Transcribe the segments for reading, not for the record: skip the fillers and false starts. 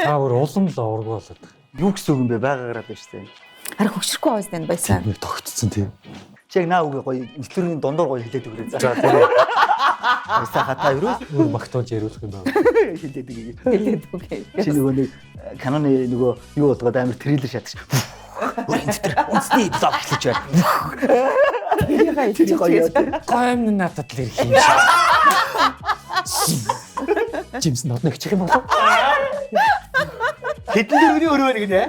Та бүр улам л ураг болоод. Юу гэсэн үг юм бэ? Байгаагаараа байж тээ. Харин хөгшрөхгүй байгаа юм байсан. Нэг тогтцсон тийм. Чи яг наа үгүй гоё нэвтрүүлгийн дундуур гоё хэлээд өгөрэй. За тийм. Баясаа хата юу? Өөр магтуулж яриулах юм байна. Хэлээд өгье. Хэлээд үгүй. Чи нөгөө нэг Canon-ы нөгөө юу болгоод амар трейлер шатчих. Үнэхээр үнсний блог хэлж байна. Тэр гоё. Гойм надад л ирэх юм шиг. Жимс нот нэгчих юм болов. Хэдэн дөрөвний өрөө нэг нэ?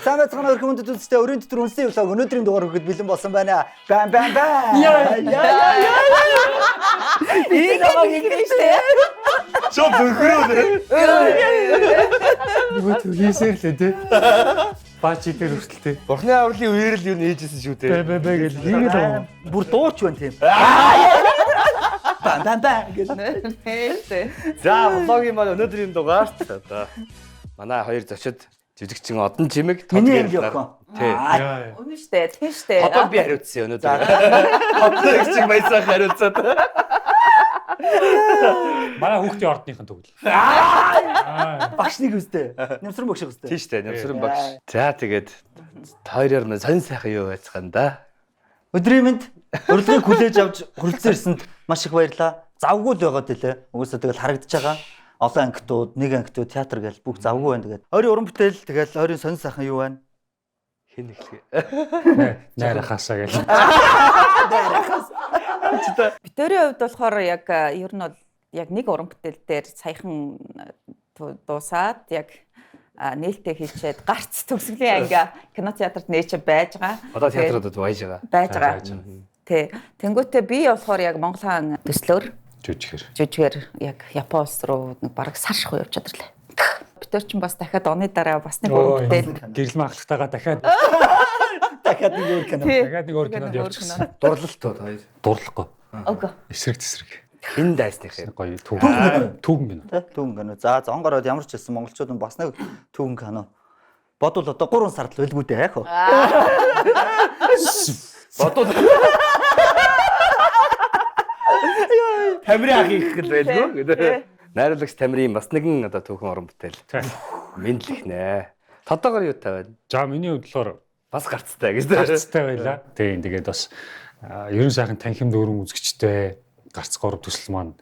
Самбай цаана өрх хүндэд үзтээ өрийн дотор үнсний влог өнөөдрийн дугаар өгөхөд бэлэн болсон байна. Бам бам бам. Яа. Энэ намайг ингэжтэй. Шот өрхрөө. Нөгөө төлөөсөө л дээ. Баачи дээр хүртэл дээ. Бурхны авралын үеэр л юу нээжсэн шүү дээ. Бэ гэл нэг л Бүр дууч байна тийм. Бам бам бам гэдэг. За, влогийн маань өнөөдрийн дугаарт одоо манай хоёр зочид жүжигчин Одон Жимэг Миний анги охин. Тий. Үнэн штэ, тийм штэ. Одоо би хариуцсан өнөөдөр. Одоо их чиг баясаа хариуцаад. манай хүүхдийн ордныхын төгөл. Багш нэг үстэй. Нэмсрэн багш үстэй. Тийм штэ, Нямсрын багш. За, тэгээд хоёроор маань сонь сайхан юу байцгаана да. Өдрийн мэнд урилгыг хүлээж авч хүрэлцэн ирсэнд маш их баярлалаа. Завгүй л байгаад илээ. Угсаа тэгэл харагдаж байгаа. Олон ангитууд, нэг ангитууд театр гээл бүх завгүй байна тэгээд. Ойрын уран бүтээл тэгэл ойрын сонь сайхан юу байна? Хэн эхлэе. Найрахаасаа гэл. Битэрийн хувьд болохоор яг ер нь бол яг нэг уран бүтээл дээр саяхан дуусаад яг нээлттэй хийчээд гарц төгсгөлийн анги кинотеатрт нээж байж байгаа. Одоо театруудад байж байгаа. Байж байгаа. Тий. Тэнгүүтээ би болохоор яг Монголын төслөөр жүжигээр яг Япон улс руу нэг бараг сар шахуу явж чадрлаа. Битэр чинь бас дахиад оны дараа бас нэг уран бүтээл Гэрэл махлагтайгаа дахиад Дахиад нэг өөр кино. дахиад нэг өөр кинонд явчихсан. Дурлалтууд хоёр. Дурлахгүй. Ого. Эсрэг тесрэг. Энэ дайсныхээ. Гоё түүхэн кино. Түүхэн кино. За зонгороод ямар ч хэлсэн монголчууд бас нэг түүхэн кино. Бодвол одоо 3 сард л үлгүүдээ яах вэ? Бодвол Тамирын ах их л байлгүй гэдэг. Найруулагч Тамирын бас нэгэн одоо түүхэн орон бүтээл. Мэдлэх нэ. Тодоогоор юу тавиад? За миний хувьд болохоор Бас гарцтай гэж. гарцтай байлаа. Тэгээд бас ерөн сайхан танхимд өрөн үзэгчтэй гарц 3 төсөл маань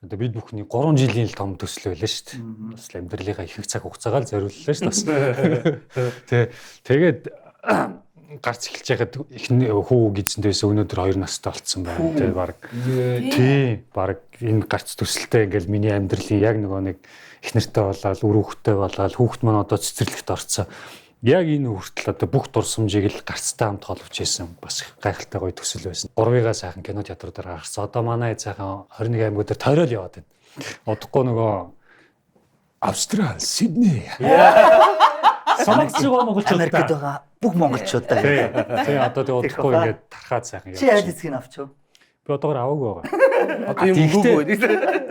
одоо бид бүхний 3 жилийн л том төсөл байлаа шүү дээ. Бас амьдралынхаа их цаг хугацаагаар л зориуллаа шүү дээ. Тэгээд гарц эхэлж байгаад эхний хүү гизэндээс өнөөдөр 2 настай болцсон байна. Тэгээд баг тий баг энэ гарц төсөлтэй ингээл миний амьдралын яг нэг их нартай болоод үр хөвгтэй болоод хүүхд маань одоо цэцэрлэгт орцсон. Яг энэ хүртэл одоо бүх дурсамжийг л гарцтай хамт холбож ийсэн бас гайхалтай гоё төсөл байсан. 3-ыгаа сайхан кинотеатруудаар гарсан. Одоо манай сайхан 21 аймагуд дээр тойрол яваад байна. Удахгүй нөгөө Австрали, Сидней. Санагч байгаа монголчууд Америкт байгаа бүх монголчуудаа. тий одоо тэг удахгүй ингээд тархаад сайхан Чи яаж эцгийг авч юу? Би одоогор аваагүй байгаа. Одоо юм үгүй.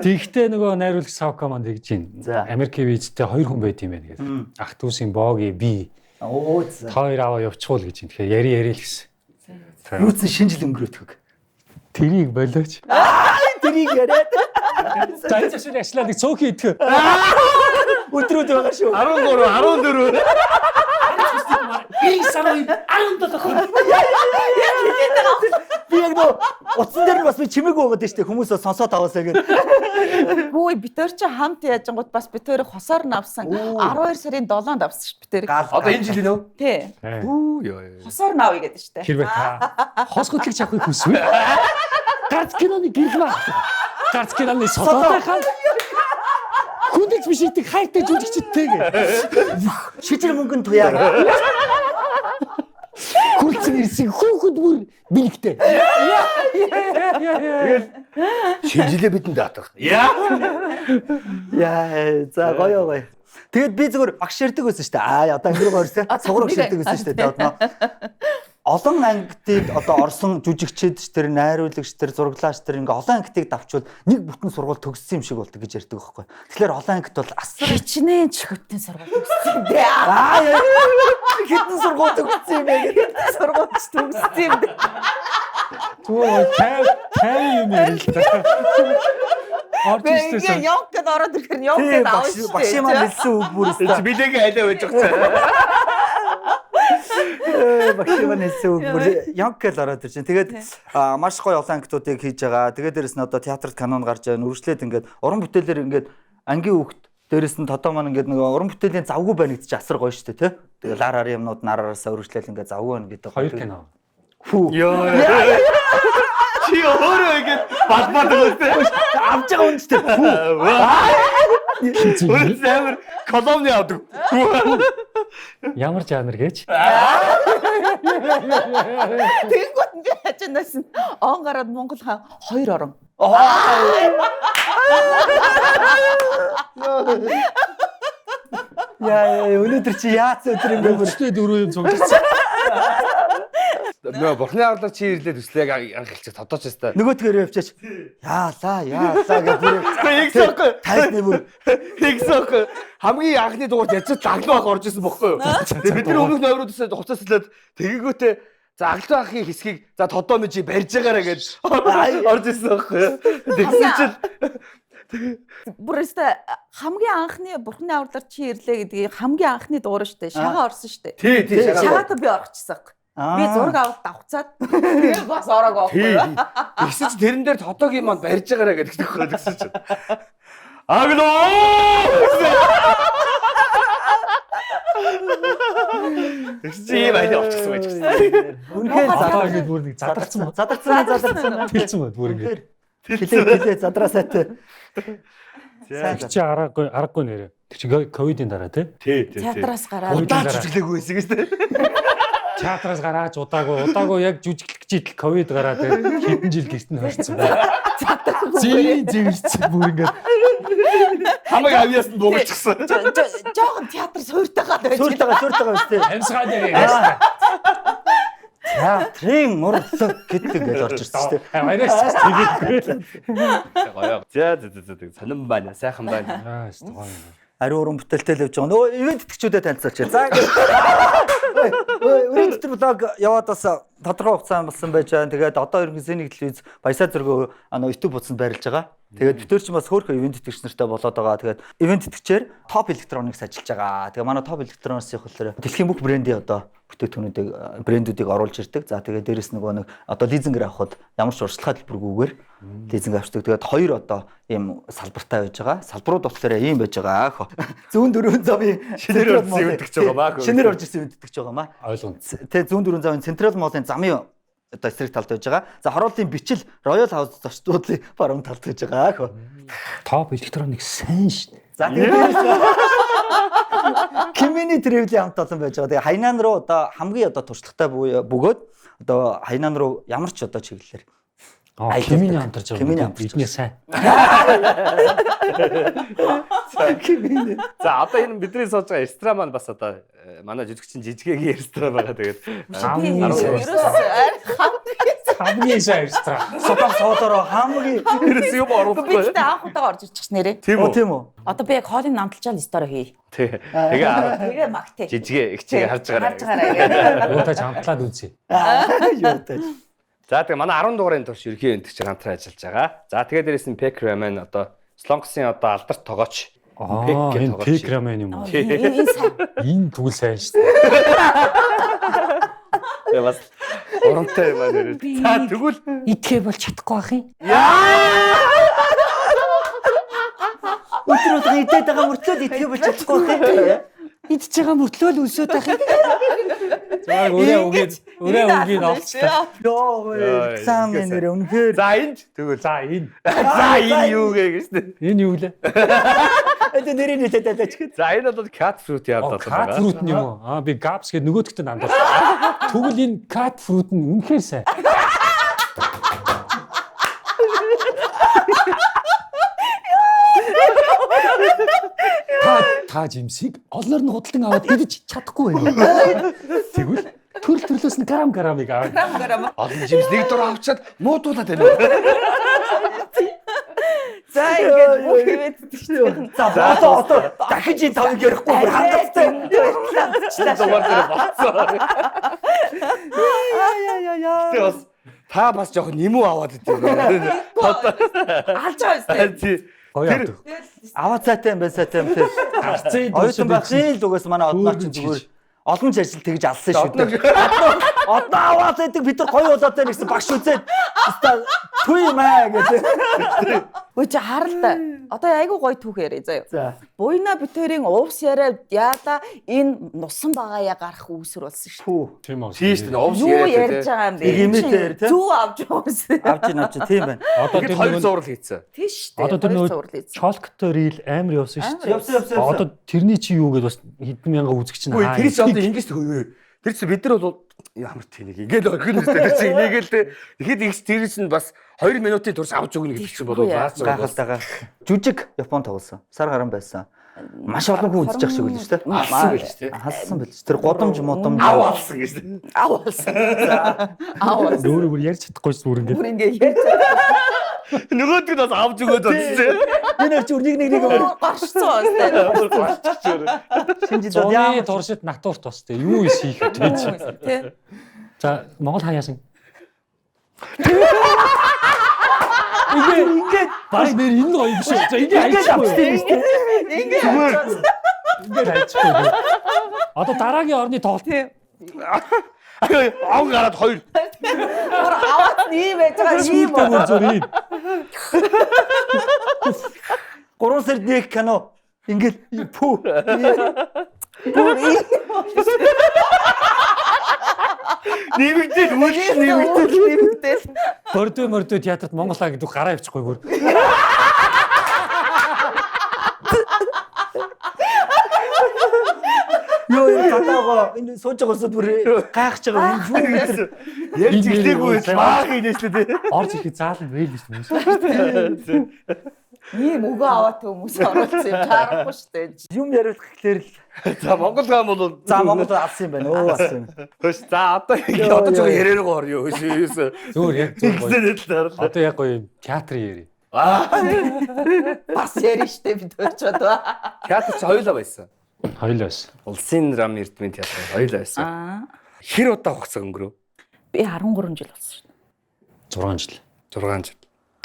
Тэгтээ нөгөө найруулагч Савка манд гэж байна. За. Америкийн визтэй 2 хүн байт юм байна гэдэг. Ах дүүсийн Боги би Оо за. хоёр аваа явчихвол гэж юм. Тэгэхээр яри л гэсэн. Юуцэн шинжил өнгөрөөтгөг. Тэрийг болооч. Тэрийг яриад. За энэ зөвшөөрөл ажиллаа нэг цөөхөн идэх. Өдрүүд байгаа шүү. 13, 14. Ий сарай 17 хүн. Би яг нөө утсан дээр нь бас би чимээг өгөөд штэ хүмүүс сонсоод аваасаа гэх. Гүү битэр чи хамт яажгууд бас битэр хосоор навсан 12 сарын 7-нд авсан ш битэр. Одоо энэ жилийн нөө. Тий. Үу ёо. Хосоор навъя гэдэг штэ. Хэрвээ та хос хөтлөгч авахыг хүсвэл гарц киноны гэрэл ба. Гарц киноны содотой хаа. Хүндэж биш идэх хайртай жүжигчтэй гэ. Шижир мөнгөнд туяа. Хүлцэн ирсэн хүүхэд бүр бэлгтэй. Шинжилгээ бидэнд даатах. Яа. Яа, за гоё. Тэгээд би зөвхөн багш ярьдаг байсан шүү дээ. Одоо ангируу орсон. Сугар багш ярьдаг байсан шүү дээ. олон ангитыг одоо орсон жүжигчид тэр найруулагч тэр зураглаач тэр ингээ олон ангитыг давчвал нэг бүтэн сургууль төгссөн юм шиг болдог гэж ярьдаг байхгүй. Тэгэхээр олон ангит бол асар хичнээн чихвтэн сургууль төгссөн дээ. хитэн сургууль төгссөн юм яг Сургууль төгссөн юм дээ. Төө тай юм ярил л да. Орж Ингээ ирсэн. явкад ороод ирэхээр явкад авах шүү. багш маань хэлсэн үг бүр өстой. Билегээ хайлаа байж байгаа. Багш маань хэлсэн үг бүр янкэл ороод ирж байна. Тэгээд маш гоё олон ангитуудыг хийж байгаа. Тэгээд дээрэс нь одоо театрт канон гарч байгаа. Үргэлжлээд ингээд уран бүтээлээр ингээд ангийн хүүхд дээрэс нь тодоо маань ингээд нөгөө уран бүтээлийн завгүй байна гэдэг чинь асар гоё шүү дээ, тий. Тэгээд лар юмнууд нараасаа үргэлжлээл ингээд завгүй байна гэдэг. Хоёр кино. Фүү. Чи өөрөө ингэж балбаад өгөөстэй. Авж байгаа юм шүү дээ. Фүү. Өөрөө амар колони авдаг. Ямар жанр гэж? Тэнгүүд би хажуунаас нь он гараад Монгол хаан 2 орон. Яа, өнөөдөр чи яац өдөр ингээд бүр Өчтөө дөрөв юм цугласан. Нөө бурхны авлаар чи ирлээ төслээг анх хэлчих тодооч ястай. нөгөөдгөө явчаач. Яалаа гэж бүр Ихсэхгүй. тайсны бүр Ихсэхгүй. Хамгийн анхны дугаарт яцад аглуу ах орж исэн бохгүй юу? Тэгээ бид нар өмнөх нойруудаас хуцааслаад тэгээгүүтээ за аглуу ахын хэсгийг за тодоо мэж барьж байгаараа гэж орж исэн бохгүй юу? Тэгсэн чинь Бүр өстой хамгийн анхны бурхны авралаар чи ирлээ гэдгийг хамгийн анхны дуурай штэ. Шагаа орсон штэ. тий Шагаатаа би орчихсан. Би зураг авалт давхцаад тэгээ бас ороог тий. авахгүй. Тэгсэн чинь тэрэн дээр тодоогийн манд барьж байгаараа гэдэг тэгэхгүй тэгсэн чинь. Аглуу! Тэгсэн чинь ийм айд авчихсан байж гисэн. үнэхээр Одоо ингэ бүр нэг задарсан. задарсан. Тэлсэн байна бүр ингэ. Хилээ задрасаатай. Чи аргагүй нэрэ. Тэр чи ковидын дараа тий. Тий. Театраас гараад Удаа жүжиглээгүй байсан гэж тий. Театраас гараач удаагүй яг жүжиглэх гэж идэл ковид гараад хэдэн жил гэртэн хойцсон байна. Зэвэрсэн бүр ингэ. Хамаг авьяас нь буугачихсан. жоохон театр сууртайгаад байж. Сууртайгаа үстэй. Амьсгаа нэрээ. Театрын урлаг гэдэг гэж орж ирсэн шүү дээ. Баяраас тэгээд Гоё. За сонирн байна. Сайхан байна. гоё. Ариун уран бүтээлтэй л явж байгаа. Нөгөө ивент итгэгчүүдэд танилцаач. За Өрөөнд дотор блог яваад бас тодорхой хугацаа болсон байж байгаа. Тэгээд одоо ерөнхийдөө телевиз баясаа зураг YouTube утсанд байрлаж байгаа. Тэгээд битүүр чинь бас хөөрхөн ивент итгэгч нартай болоод байгаа. Тэгээд ивент итгэгчээр Top Electronics ажиллаж байгаа. Тэгээд манай Top Electronics-ийн болохоор дэлхийн бүх брендийн одоо бүтээгдэхүүнүүдийг брэндүүдийг оруулж ирдэг. За тэгээд дээрэс нөгөө нэг одоо лизингээр авахд ямар ч урьдчилан хэлбэргүйгээр лизинг авчдаг. Тэгээд хоёр одоо ийм салбартай байж байгаа. Салбарууд болохоор ийм байж байгаа. Зүүн дөрвөн замын Шинээр орж ивэнтгч байгаа маа. Шинээр орж ирсэн ивэнтгч байгаа маа. Ойлгомжтой. Тэ зүүн дөрвөн замын Централ Моллын замын одоо эсрэг талд байж байгаа. За хорооллын бичил Royal House зочдлуудын баруун талд байж байгаа. Top Electronics сайн шүү дээ. За тэгээд Кимини тревлийн хамт олон байж байгаа. Тэгээ Хайнан руу одоо хамгийн одоо туршлагатай бөгөөд одоо Хайнан руу ямар ч одоо чиглэлээр Киминий хамтарч байгаа. Киминий хамтарч Эдний сайн. Кимини. За одоо энэ бидний сууж байгаа экстра маань бас одоо манай жүжигчин жижигэгийн экстра байгаа. Тэгээд Хамгийн сайн экстра. Сотон соодороо хамгийн ерөөс юм Би оруулахгүй. тэгтээ анх удаа орж ирчих нэрээ. Тийм үү? тийм үү. Одоо би яг хоолыг намталчаал стори хий. Тэгээ Тэгээ магтээ. жижигэ ихчийг харж Харж байгаарай. байгаарай. Уутаж хамтлаад үзье. Юу тааж. За тэгээ манай 10 дугаарын турш ерхий энтгч хамтран ажиллаж байгаа. За тэгээ дээрээс нь Pek Ramen одоо Slonks-ын одоо алдарт тогооч. Энэ Pek Ramen юм уу? Энэ сайн. Энэ тэгвэл сайн шүү дээ. Тэгээ бас урамтай юм аа нэр. За тэгвэл Идэхээ бол чадахгүй ах юм. Өдрөд идээд байгаа мөртлөө идэхгүй болж чадахгүй байх. Идж байгаа мөртлөө л өлсөд ах юм. За өрөө үгийг олцлоо. Йоо, сан нэр үнэхээр. за энд тэгвэл За энэ. за энэ юу гэж тийм. Энэ юу лээ? Это нэрийг хэлээд тааж. За энэ бол cat fruit яваад Cat байгаа. fruit юм уу? Би gaps гэдэг нөгөөдөгтөнд андуурсан. Тэгвэл энэ cat fruit нь үнэхээр сайн. Та жимсийг олноор нь худалдан аваад идэж чадахгүй байх. Тэгвэл төрөл төрлөөс нь грамыг аваад. Олон жимс нэг дор авчаад муудуулаад байна. За ингээд бүх хэвэд тэгчихсэн. За одоо дахиж энэ тавыг ярихгүй бүр хангалттай. Дугаар дээр болцсон. Тэгээ бас та бас жоохон нэмүү аваад идэв. Алж байгаа юм. Хоёр. Аваад сайтай юм байна сайтай юм те. Гарцын Оюутан багшийн л угаас манай одноор чинь зүгээр олон ч ажил тэгж алсан шүү дээ. Одоо аваад байдаг бид нар гоё болоод байна гэсэн багш үзээд түй маа гэдэг. Өө чи харалта. Одоо айгу гоё түүх яриа заяа. За. Буйна битэрийн уус яриа яада энэ нусан багаяа гарах үүсэр болсон шүү. Тийм үү. Тийш дээ. Овс Юу яриад ярьж байгаа юм бэ? Игэмэтээр те. Зүү авч уус. Авч тийм байна. Одоо Тэгээд тэр хоёр нөгөө зураг хийцэн. Тийш дээ. одоо тэр Хоёр нөгөө зурлаа ийз. чолктой рил амар явсан шүү дээ. Явсан. Одоо тэрний чи юу гэдээ бас хэдэн мянган үзэгч нь. Үгүй тэр чи одоо ингэж хөөе. Тэр чи бид нар бол ямар тэнийг ингээл орхин үстэй тэр чи инээгээл тэ. Тэгэхэд их тэр чинь бас 2 минутын турш авч өгнө гэдэг чинь болоо бааз Гахалтайгаа жүжиг Японд тоглосон. Сар гарan байсан. Маш олон хүн үзэж ах шиг үлээ шүү дээ. алсан байж тээ. Халсан байл. Тэр годомж модомж Авалсан гэж. Авалсан. Авалсан. өөрөө бүр ярьж чадахгүй шүү бүр Бүр ингээд. ингээ ярьж байгаа. Нөгөөдг нь бас авч өгөөд очсон. би нэр чи нэг Гарцсан уустай. шинжид Зуны туршид натурт бас тээ. Юу хийх вэ чи? Тэ. За Монгол хаяасан. ингээд Бас нэр энэ гоё юм шүү. За ингээд хайчихгүй. Ингээд хайчихгүй. Одоо дараагийн орны тоглолт. Ав гараад хоёр. Бүр аваад ийм байж байгаа ийм Сүлдээ бүр зүр ийм. 3 сард нэг кино ингээд пүү бүр ийм. Нэмэгдэл үйл Нэмэгдэл. Бордөө театрт Монголаа гэдэг гараа авчихгүй бүр. ёо татаага энэ сууж байгаасаа бүр гайхаж байгаа юм юу гэдэг ярьж иглээгүй баах инээслээ тий. Орж ирэхэд заалан байл биш юм. Ийм өгөө аваад хүмүүс оруулсан юм чарахгүй шүү дээ. юм яриулах гэхлээр л За Монгол гам бол за Монгол алсан юм байна өө алсан юм Хөш за одоо одоо жоо яриараа орё өшөөс. Зүгээр яг зүгээр. Тэгсэн л Одоо яг гоё юм театрын яри. Бас ярина штэ бид хоёр ч одоо. Театр ч хоёулаа байсан. Хоёлоос. Улсын драм эрдмийн театр хоёулаа байсан. Хэр удаа хугацаа өнгөрөв? Би 13 жил болсон шүү 6 жил. 6 жил.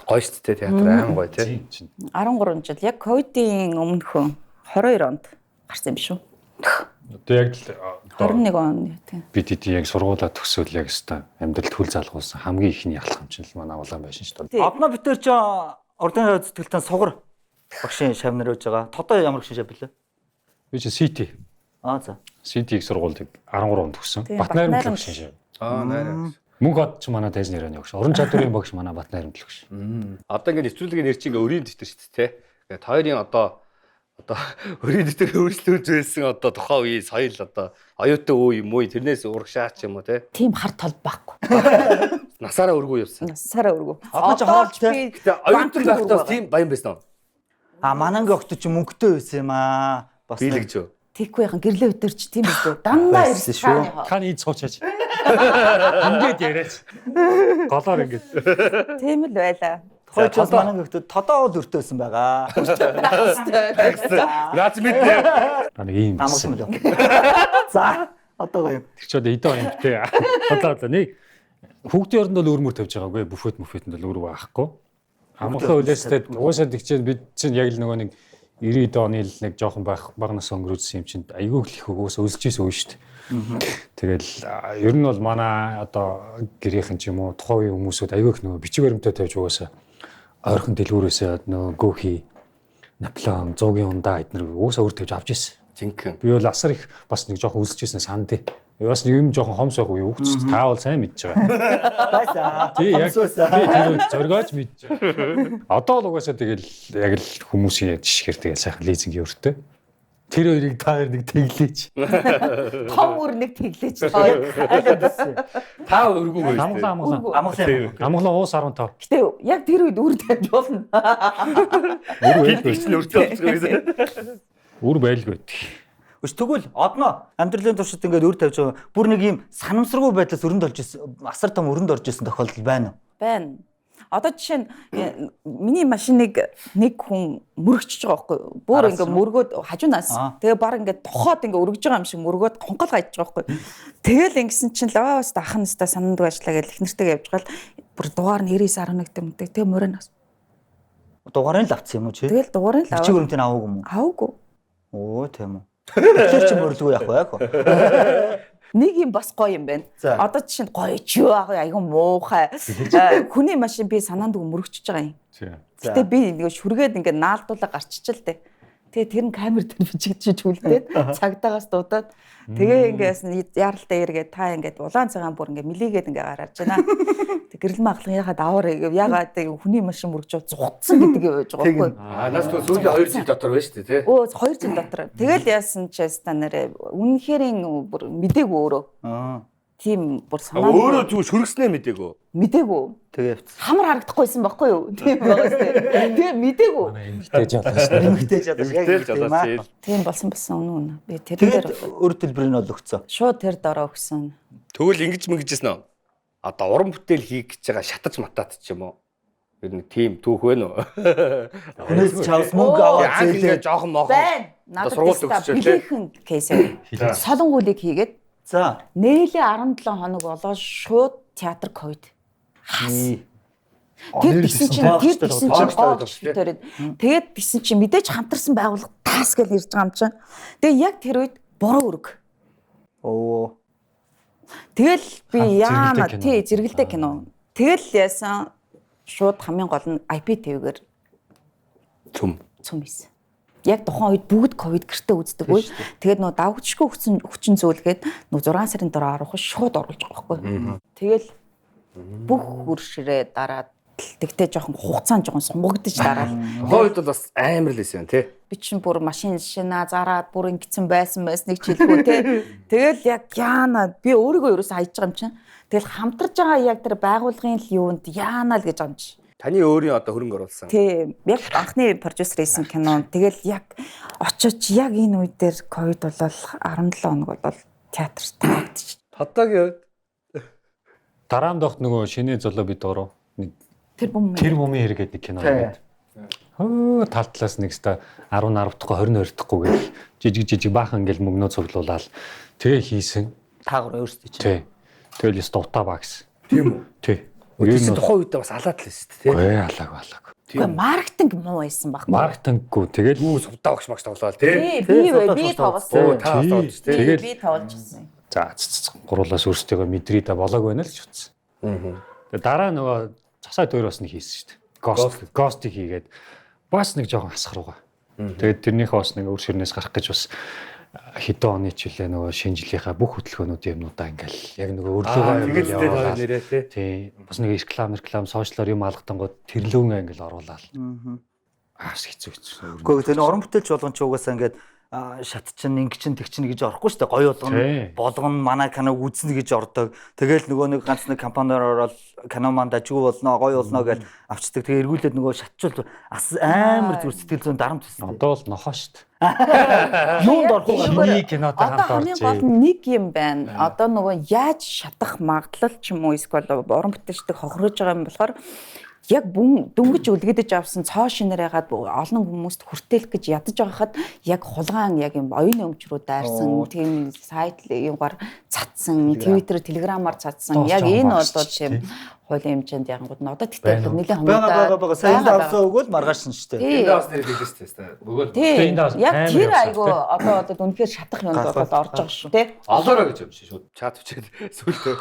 Гоё шүү дээ театр аим гоё тий. Тийм. 13 жил. Яг ковидын өмнөхөн 22 онд гарсан юм шүү. Одоо яг л 21 он тийм. бид яг сургуулаа төгсөөл яг өстой амьдралд хүл залгуулсан хамгийн ихний ялхам чинь л манай улаан байшин шүү дээ. одно битэр ч ордын сэтгэлтэн сугар багшийн шавнар байж байгаа тодоо ямар гişin шав бэлээ Би чи Сити. за Сити их сургуулийг 13 онд төгссөн. Тийм, Батнайрамт Батнайрамт. багшин шив. Найраа. Мөнх од ч манай тайз нэрэн өгш. Орон чадварын багш манай Батнайрамт л өгш. Одоо ингээд нэвтрүүлгийн нэр чинь ингээ өрийн дэвтэр шүү дээ тий. Ингээд хоёрын одоо өрийн дэвтэр өөрчлөлт байсан одоо тухайн үеийн соёл одоо оюутан үе юм уу тэрнээс урагшаач юм уу тий. Тийм хар тол байхгүй. Насаараа өргөө явсан. Насаараа өргөө. Одоо ч хоолт те. Тэгээ оюутан байхдаа бас тийм баян байсан уу? манангийн огт ч мөнгөтэй байсан юм бас Бийлэгч үү? Тэггүй яхан гэрлээ өдөрч тийм үү. Дандаа Байсан ирсэн шүү. шүү. Таны эд суучаач. Ингээд яриач. Голоор ингээд. Тийм л байлаа. хойч бас манангийн огт тодоо өртөөсөн байгаа Наач мэдээ. Таны ийм. амарсан мөлөө за одоо гоё юм Тэр ч одоо эдэн юм те. Одоо нэг хүүхдийн оронд бол өрмөр тавьж байгаагүй. Буфетэнд бол өөр байхгүй. Амгалан үлээстэй уусаад игчээд бид чинь яг л нөгөө нэг 90-д оны л нэг жоохон багнаас өнгөрүүлсэн юм чинь айгүй их өгөөс өлсөж исэн үе шүү дээ. Тэгэл ер нь бол манай одоо гэрийнхэн ч юм уу тухайн үеийн хүмүүсүүд айгүй их нөгөө бичиг баримтаа тавьж угаасаа ойрхон дэлгүүрээсээ нөгөө гөөхи Наполеон 100-ийн ундаа эднэр уусаа өөр тавьж авч ирсэн. Жинхэнэ. Би бол асар их бас нэг жоохон өлсөж исэн санд. Бас нэг юм жоохон хомс байх уу үгч та бол сайн мэдж байгаа. байсаа Тий яг тэр зоргоож мэдж байгаа. Одоо л угаасаа тэгэл яг л хүмүүсийн жишгээр тэгэл сайхан лизингийн өртөө. Тэр хоёрыг та хоёр нэг тэглээч. Том үр нэг тэглээч хоёр. Та өргөө байж. Амгалан уус 15. Гэтэ яг тэр үед үр тавьж болно. Үр Бид чинь өртөө авчихсан гэсэн. Үр байлгүй. Биш тэгвэл одноо амьдралын туршид ингээд өр тавьж байгаа бүр нэг юм санамсаргүй байдлаас өрөнд орж исэн асар том өрөнд орж исэн тохиолдол байна уу? Байна. Одоо жишээ нь миний машиныг нэг хүн мөрөгчж байгаа байхгүй юу? Бүр ингээ мөргөөд хажуунаас. Тэгээ баг ингээ тохоод ингээ өргөж байгаа юм шиг мөргөөд хонгол гайж байгаа байхгүй юу? Тэгэл ингэсэн чинь лаваас ахын нэстэ санамдаг ажиллаа гэж ихнэртэйгээ явж гал бүр дугаар нь 99.1 дэмтэй. Тэгээ мөрөнөөс. Дугаарыг л авцсан юм уу чи? Тэгэл дугаарыг л Чи өрөмтөнд аваагүй юм уу? Аваагүй. Оо тийм үү. Тэр чи мөрлөгүй яах вэ? Нэг юм бас гоё юм байна. Одоо жишээ нь гоё ч юу аа айгүй муухай. Хүний машин би санаанд мөрөгчөж байгаа юм. Гэтэ би нэг шүргээд ингээ наалдуулаа гарчичил дээ. Тэгээ тэр нь камер дээр бичигдэж хүлдээд цагдаагаас дуудаад тэгээ ингээс яаралтай эргээд та ингээд улаан цагаан бүр ингээ мэлийгээд ингээ гараад байна. Тэг гэрэл маглахынхаа даваар ягаад хүний машин мөрөгч зугтсан гэдэг юм байж байгаа байхгүй. Нас сүүлийн 2 жил дотор байна шүү дээ тий. Өө 2 жил дотор. Тэгэл яасан ч яста нэрээ үнэхэрийн бүр мдээгүй өөрөө. Тийм бүр санаа. Өөрөө зүгээр шүргснээ мдээгүй. Мдээгүй. Тэгээ Хамар харагдахгүйсэн байхгүй юу? Тийм байгаас тэгээ мдээгүй. Эмгтээж ялаа шүү дээ. эмгтээж одоо Тийм болсон үнэн. Би тэр дээр тэгээд өр төлбөрийг нь бол өгцөө. шууд тэр дороо өгсөн. Тэгвэл ингэж мэгжсэн үү? Одоо уран бүтээл хийх гэж байгаа шатаж матаад ч юм уу? Ер нь тийм түүх байна уу? Хүнээс чавс мөнгө аваад зээлээ жоохон мохон. Байна. Надад билийнхэн кейс. Солонгуулийг хийгээд за нээлээ 17 хоног болоо шууд театр ковид. Тэр гисэн чинь тэгээд гисэн чинь мэдээж хамтарсан байгууллага таас гэж ирж байгаа юм чинь. Тэгээ яг тэр үед буруу өрг. оо Тэгэл би яана тий зэрэгэлдээ кино. Тэгэл яасан шууд хамгийн гол нь IPTV-гээр Цүм хийсэн. Яг тухайн үед бүгд ковид гэртээ үздэг үе. Тэгээд нөө давгчгүй хүчин зүйлгээд нөө 6 сарын дараа арах шууд оруулж байгаа байхгүй. Тэгэл бүх хөршрээ дараад тэгтээ жоохон хугацаанд жоохон сунгагдаж дараад. хойд бол бас амар л байсан тий. Би чинь бүр машин шинаа зараад бүр ингэсэн байсан нэг жилгүй тий. Тэгэл яг яана би өөрийгөө ерөөсөө хайж байгаа юм чинь. Тэгэл хамтарж байгаа яг тэр байгууллагын л юунд яана л гэж байгаа юм чи. Таны өөрийн одоо хөрөнгө оруулсан. Тийм. Яг анхны продюсер хийсэн кино. Тэгэл яг очиж яг энэ үе дээр ковид болол 17 хоног болол театрт таагдчих. Хотоогийн Дараанд огт нөгөө шинэ золоо бид ороо. Тэр бомын хэрэг гэдэг кино байдаг. Хөө тал талаас нэгстэ 10 10 дахь 22 дахьгүй гэл жижиг баахан ингээл мөгнөө цуглуулаад тэгээ хийсэн. таагаар өөрсдөө чи. Тий. Тэгэл яст утаа ба гэсэн. тийм үү? Тий. Тэгсэн тухайн үедээ бас алаад л байсан шүү дээ. Гүй алаагүй. Гэхдээ маркетинг муу байсан баг. Маркетинггүй тэгэл Сувдаа багш магш тоглоод тий. Би тоглосон. Тэгэл Би тоглосон. за гуруулаас өөрсдөө мэдрийдэ болоог байна л ч утсан. Тэгээ дараа нөгөө засаад өөр бас нэг хийсэн шүү дээ. Ghost-ийг хийгээд бас нэг жоохон хасах руугаа. Тэгээд тэрнийхээ бас нэг өөр ширнээс гарах гэж бас хэдэн оны ч үлээ нөгөө шинэ жилийнхаа бүх хөтөлбөрнүүдийн юмнуудаа ингээл яг нөгөө өрлөгөө явуулаад тий бас нэг реклам сошиалар юм алгатангууд тэрлүүнгээ ингээл оруулаад хэцүү. Гэхдээ тэр уран бүтээлч болгон ч угаасаа ингээд шат чин инг чин тэг чин гэж орохгүй шүү дээ. Гоё болгоно манай киног үзнэ гэж ордог. Тэгэл нөгөө нэг ганц нэг компаниар ороод кино манд ажгүй болно, гоё болно гэж авчдаг. Тэгээ эргүүлээд нөгөө шатчул амар зүр сэтгэл зүйн дарамт байсан. Одоо бол нохоо шүү дээ. Юунд орохгүй Чиний кинотой хамт орж. Одоо хамгийн гол нь нэг юм байна. Одоо нөгөө яаж шатах магадлал ч юм уу эсвэл уран бүтээлчдэг хохирож байгаа юм болохоор яг дөнгөж үлгэдэж авсан цоо шинээр ягаад олон хүмүүст хүртээлэх гэж ядаж байхад яг хулгаан яг юм оюуны өмч рүү дайрсан тийм сайт юугаар цацсан Twitter, Telegram-аар цацсан яг энэ бол тийм хуулийн хэмжээнд ягангууд нь одоо тэгтээ нэлээд байгаа сайн давсан өгөөл маргаашсан шүү дээ. Энэ бас нэр хэлжтэй тест. Бөгөөд. Яг тэр айгу одоо үнэхээр шатах юмд болоод орж байгаа шүү тий. Олоорой гэж юм шиг шууд чат бичээд сүлдөө.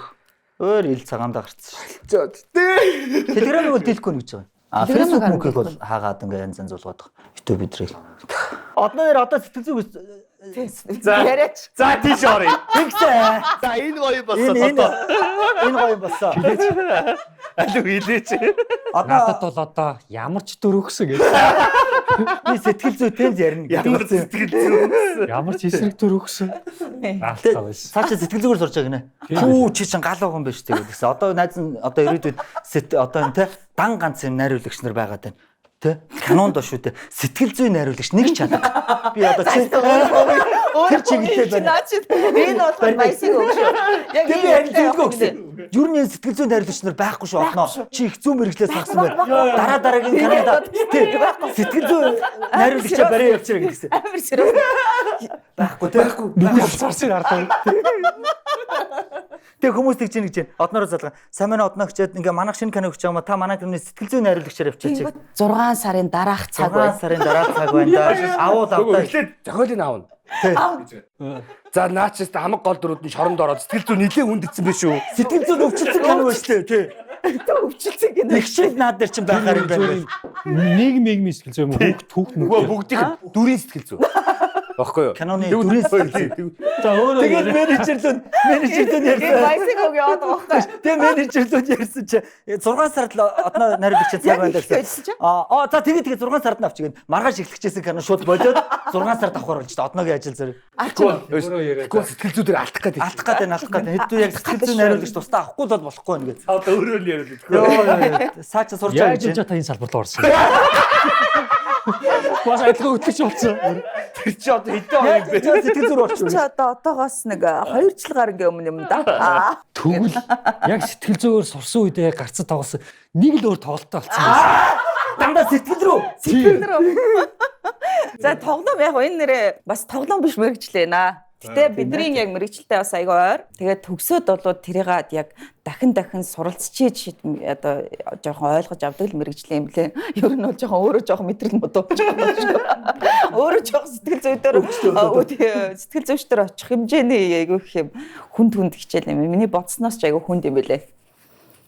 Өөр ил цагаандаа гарцсан шүү. Тий. Телеграмыг бол дийлэхгүй гэж байгаа. Facebook-ийг бол хаагаад ингээ янз янз болгоод YouTube бидрийг. Одоо нэр одоо сэтгэл зүг Яриач. За тийш орё. тэгсэн. За энэ гоё болсон одоо. Энэ гоё болсон. Алуу хэлээч. Надад бол одоо ямар ч дүр өгсөн гэж. Би сэтгэл зүйтэй ярина Ямар гэдэг. сэтгэл зүйн. Ямар ч эсрэг дүр өгсөн. Аалтаа байсан. Цаашаа сэтгэл зүгээр сурч байгаа гинэ. Хүү чи чин гал байгаа юм биш тэгээд гэсэн. Одоо найз нь одоо ирээдүйд одоо энэ те дан ганц юм найруулагч нар байгаад байна. Тэ? Канонд шүү дээ. Сэтгэл зүйн найруулагч нэг ч чадах. Би одоо чи Тэр чиглэлээ байна. Энэ болохоор баясыг өгшөө. Яг Би харин зөвлөгөө өгсөн. Юу нэг сэтгэл зүйн найруулагч нар байхгүй шүү одноо. Чи их зүүн мэрэгчлээс хагсан байна. Дараагийн каналда сэтгэл зүйн найруулагчаа барай явчихна гэсэн. Амар зэрэг. Байхгүй. Нүгэл царцыг ардаа. Тэг хүмүүс тэгж ингэж байна. Одноороо залгаа. Сайн манай одноо хичээд ингээ манайх шинэ кино өгч байгаа ма та манай киноны сэтгэл зүйн найруулагчаар явчихчих. 6 сарын дараах цаг байна. 6 сарын дараа цаг байна да. Авууд авдаа. Эхлээд зохиолыг аавна. За наачс хамаг гол дөрүүд нь шоронд ороод сэтгэл зүй нилээ хүндэтсэн биш үү? Сэтгэл зүйн өвчлөлт кино байна шүү дээ. Тий. Өвчлөлт гэнэ. Их шиг наад дээр чинь байхаар юм байна. Нийгмийн сэтгэл зүй юм уу? Хүүхд Үгүй бүгдийн дүрийн сэтгэл зүй. Баггүй юу? Киноны дүрийн сэтгэл. За өөрөө Тэгээд менежерлүүд ярьсан. Баясыг өг яваад байгаа байхгүй. Тэгээ менежерлүүд ярьсан чи 6 сард л одноо найруулагч цаг байна гэсэн. За тэгээ 6 сард нь авчих гэн. Маргааш эхлэхжсэн кино шууд болоод 6 сард авахар болж та одноогийн ажил зэрэг. Тэгвэл сэтгэл зүй дээр алдах гэдэг. Алдах гэдэг. Хэд яг сэтгэл зүйн найруулагч тусдаа авахгүй бол болохгүй байна гэж. Одоо өөрөө л яриад. Йоо саачаа сурч байгаа яаж гэж. та энэ салбар руу орсон. Бас адилхан өтлөж болсон. Тэр чи одоо хэдэн он юм бэ? Сэтгэл зүйн орчих. Чи одоогоос нэг 2 жил гарангийн өмнө юм да. Тэгвэл яг сэтгэл зүйгээр сурсан үедээ гарцад тоглосон нэг л өөр тоглолттой болсон байсан. Дандаа сэтгэл рүү. За тоглоом яг энэ нэрээ бас тоглоом биш мэрэгчлээ наа. Гэтэ бидний яг мэрэгчлээ бас аягүй ойр. Тэгээд төгсөөд болоод тэрийгаад яг дахин суралцчиж одоо жоохон ойлгож авдаг л мэрэгчлээ юм лээ. Ер нь бол жоохон өөрөө жоохон мэдрэл модоо болж байгаа. Өөрөө жоохон сэтгэл зүйчдэр очих хэмжээний айгүй их юм хүнд хичээл юм. Миний бодсноос ч айгүй хүнд юм байлээ.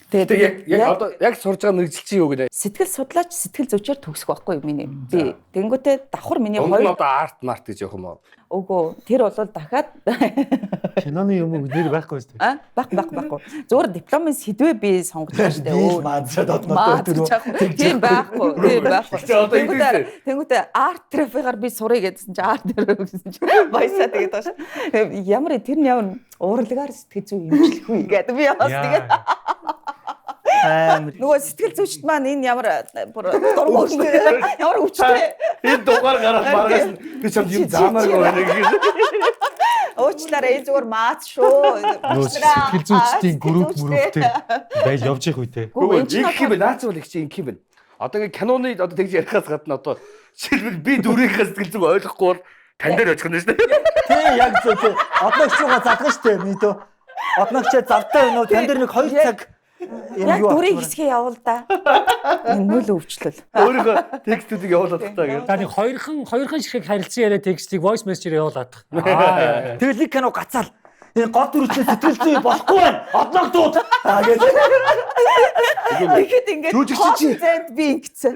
Тэгээд яг одоо яг сурж байгаа мэрэгжил чи юу гэдэг? Сэтгэл судлаач сэтгэл зүйчээр төгсөх байхгүй юу миний. Би тэнгүүтээ давхар миний Хоёр одоо арт март гэж явах юм уу? Үгүй тэр бол дахиад Киноны юм уу нэр байхгүй шүү дээ. байхгүй. Зүгээр дипломын сэдвээ би сонгосон шүү дээ. Маадчаад одноо дөрөв. Тийм байхгүй. Тэнгүүтээ арт терапигаар би сурыг гэдсэн чи арт терапи гэсэн чи баясаа тэгээд байгаа ш. Ямар тэр нь ямар уурлагаар сэтгэл зүй имжлэх үү гэдэг би бас тэгээд нөгөө сэтгэл зүйчд маань энэ ямар дургуй ямар өвчтэй Энэ дугаар гараад маргаас би чамд юм заамааргүй байна гэж. уучлаарай энэ зүгээр маац шүү. Сэтгэл зүйчдийн групп мөрөвтэй байж явж их үедээ. Их юм бэ? Наац бол их чи их юм бэ? Одоо ингээ киноны одоо тэгж ярихаас гадна одоо жишээлбэл би дүрийнхээ сэтгэл зүг ойлгохгүй бол тань дээр очих нь шүү дээ. Тий яг зөв тий. Одноогч руугаа задгана шүү дээ. Нийтөө одноогчаа завтай байна уу? Тань дээр нэг 2 цаг яг дүрийн хэсгээ явуул да. Энэ нөл өвчлөл. Өөрийнхөө текстүүдийг явуулаад таа гэж. Та нэг хоёрхан шиг харилцан яриа текстийг voice message-ээр явуулаад. тэгэл нэг кино гацаал. Энэ гол дүрчээ сэтгэл зүй болохгүй байна. Одноог дууд. Гэж. Тэгэхэд ингээд зэнд би ингэсэн.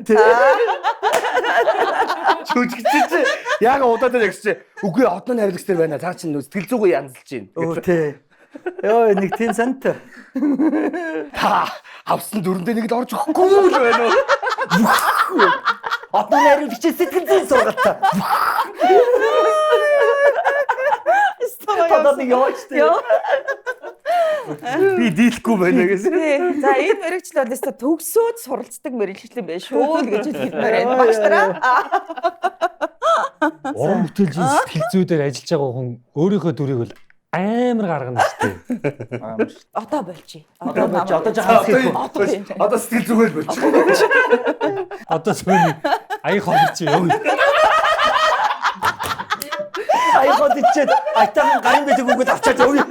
Чүжигч чи яг удаад яг чи үгүй одны найруулагч нар байна. Та чинь сэтгэл зүгөө янзалж байна. Өө тий. Йоо нэг тийм санта. Та авсан дөрөндөө нэгэд орж өгөхгүй л байна уу? Одны найруулагч сэтгэл зүйн сургалтаа. Тодод нэг яваач тий. Би дийлэхгүй байна гэсэн. За энэ мэрэгчлэл бол өстой төгсөөд суралцдаг мэрэгчлэл байх шүү л гэж хэлмээр байна. Багш нараа. Уран бүтээлчийн сэтгэл зүйдээр ажиллаж байгаа хүн өөрийнхөө дүрийг бол амар гаргана шүү дээ. Одоо болчих. Одоо жаахан Одоо сэтгэл зүгэл болчих. Одоо сүүний аяг ховч юм. айход ичээд айтахан гарын бэлэг өгөөд авчаад явъя.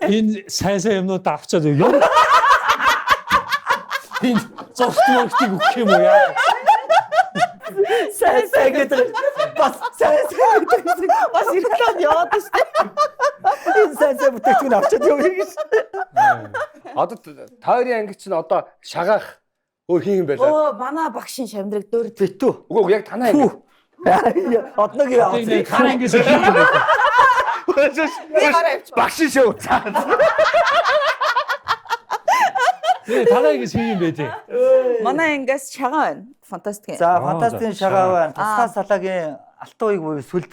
Энэ сайн юмнууд авчаад юм. Энэ зургтмогтыг өгөх юм уу яа? Сайн гэдэг бас сайн гэдэг бас ирэхэд яваад штэ. Энэ сайн бүтээгдэхүүн авчаад явъя гэж. Одоо тойрын анги чинь одоо шагаах өөр хин юм байла. Оо манай багшийн шамдрыг дөрөд битүү. Үгүй яг танаа анги. Одноог яа. Хараа ингэж хэлэх юм байна. Багшийн шоу. Танаа ингэж хийх юм бэ тий. манай ингээс шагаа байна. Фантастик. За фантастикийн шагаа байна. Тусгай салаагийн алтан уйг буюу сүлд.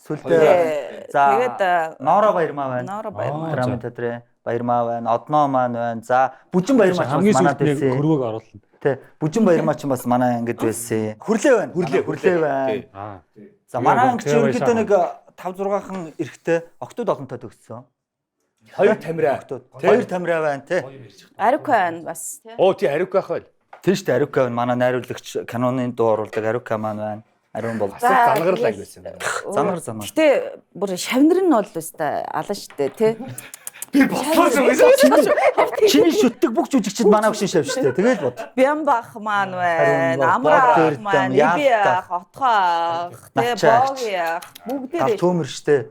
Сүлдээ. За тэгээд Ноора Баярмаа байна. Ноора Баярмаа. Драмын театрын Баярмаа байна. Одноо маань байна. За Бүжин Баярмаа ч бас манад байсан. Хөрвөөг оруулна. Тэ Бүжин Баярмаа ч бас манай ангид байсан. Хүрлээ байна. Хүрлээ байна. За манай ангич ерөнхийдөө нэг 5 6хан эрэхтэй октод олонтой төгссөн. 2 тамираа. Тэр тамираа байна те. Арука байна бас тий. Оо тий Арука хөл. Тийм шүү дээ Арука байна. Манай найруулагч киноны дуу оруулдаг Арука маань байна. Ариун бол. Зангарал байсан юм. Зангар. Гэтэ бүр шавнар нь бол өстой алан штэ тий. Би бослоо гэсэн. Чиний шүтдэг бүх жүжигчид манай өгшин шав шүү дээ. Тэгэл бод. Бямбах маань байна. Амрах маань, Иби ах, Отхоах, тий Боги ах бүгдээ Гал төмөр штэ.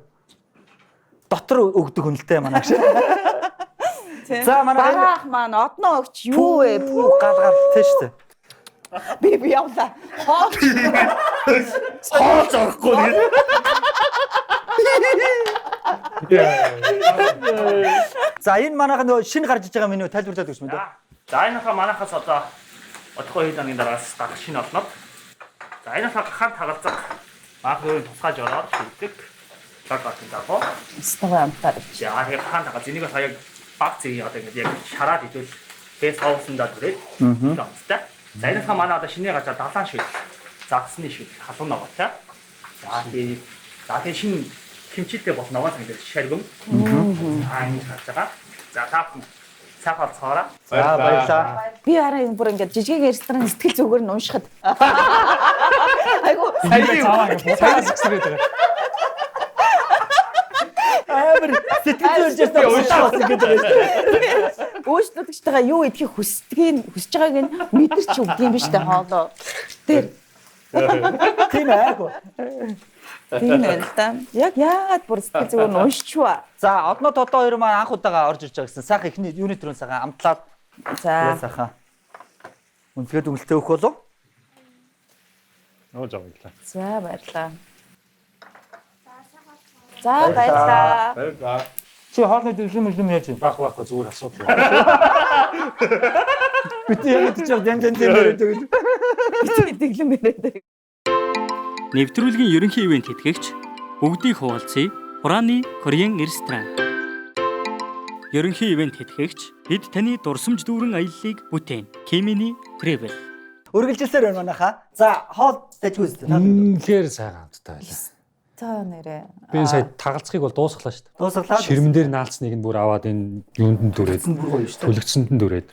Дотор өгдөг хүнэлтэй манай агш. За манай Бараах маань одноо өгч юу вэ? гал тий штэ. Би явлаа. Хооч. Хооч орохгүй тэгээд. За энэ манайх нөгөө шинэ гарч иж байгаа меню тайлбарлаад өгч мэдээ. За энэхээ манайхаас одоо одохгүй хийлааны дараас дах шинэ олнод. За энэхээ хаан тагалзах маахын тусгаж ороод шилдэг. Лагатын дагуу. Става амтар. За яг хаан тагалз энийг хаяг баг зүй одоо ингэ яг шараад идвэл бэс хоусандаа түрээд. За энэхээ манай одоо шинэ гачаа далаан шил. Загсны шил халуун ногоотой. За тийм шинэ kimchiтэй бол ногоон санагдаж шаргам. Энэ харж байгаа. За та цаafал цаараа. За баярлаа. Би арай бүр ингээд жижиг ресторан сэтгэл зүгээр нь уншихад. Айгу Цаас гисрээд байгаа. Амар сэтгэл зүйн уншаа бас ингэж байгаа шүү. өөрчлөгдөжтэйгээ юу идэхийг хүсэж байгааг нь мэдэрч өгдөг юм биш үү хоолоо. Тэр Тийм айгу. тийм ээ л да. Яг яагаад бүр сэтгэл зүгээр нь уншчихваа. За одноо тодоо хоёр маань анх удаага орж ирж байгаа гэсэн. Сайхан ихний юуны төрөн сайхан амтлаад За. сайхан. Үнэхээр дүнэлтээ өгөх болов? Нөө жааглаа. За баярлаа. За баярлаа. Баярлаа. Чи хоолны дэглэм яаж юм? Байхгүй зүгээр асуудал. Бид яг тийч дан яриад байгаа. Дэглэм яриад. Нэвтрүүлгийн ерөнхий ивент тэтгэгч бүгдийг хуваалцъя. Хурааны Кореан ресторан. Ерөнхий ивент тэтгэгч бид таны дурсамж дүүрэн аяллыг бүтээн. Kimini Travel. Үргэлжилсээр байна манайхаа. За хоол дайггүй үстэй. Үнэхээр сайхан хамттай байлаа. За нэрээ. Би энэ сая тагалцахыг бол дуусглаа шүү дээ. Дуусглаа. Ширмэн дээр наалцныг нь бүр аваад энэ юунд нь дүрээд төлөгцөнд нь дүрээд.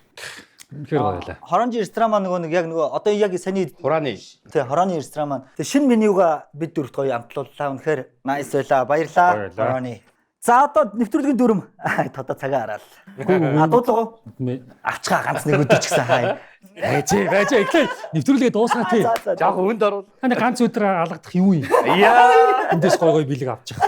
Үнэхээр гоё байлаа. Хоронжи ресторан маань нөгөө нэг яг нөгөө одоо яг саний Хурааны. тий хорооны ресторан маань. Тэг шинэ менюга бид дөрөвт гоё амтлууллаа. Үнэхээр nice байлаа. Баярлаа. Хорооны. За одоо нэвтрүүлгийн дүрм тодоо цагаа хараад. Дуудлага авчгаа ганц нэг өдөр ч гэсэн хай. Байж эхлэе. Нэвтрүүлгээ дуусгаа тий. Жаа хүнд орвол. Хана ганц өдөр алгадах юу юм? Яа. Эндээс гой бэлэг авчих.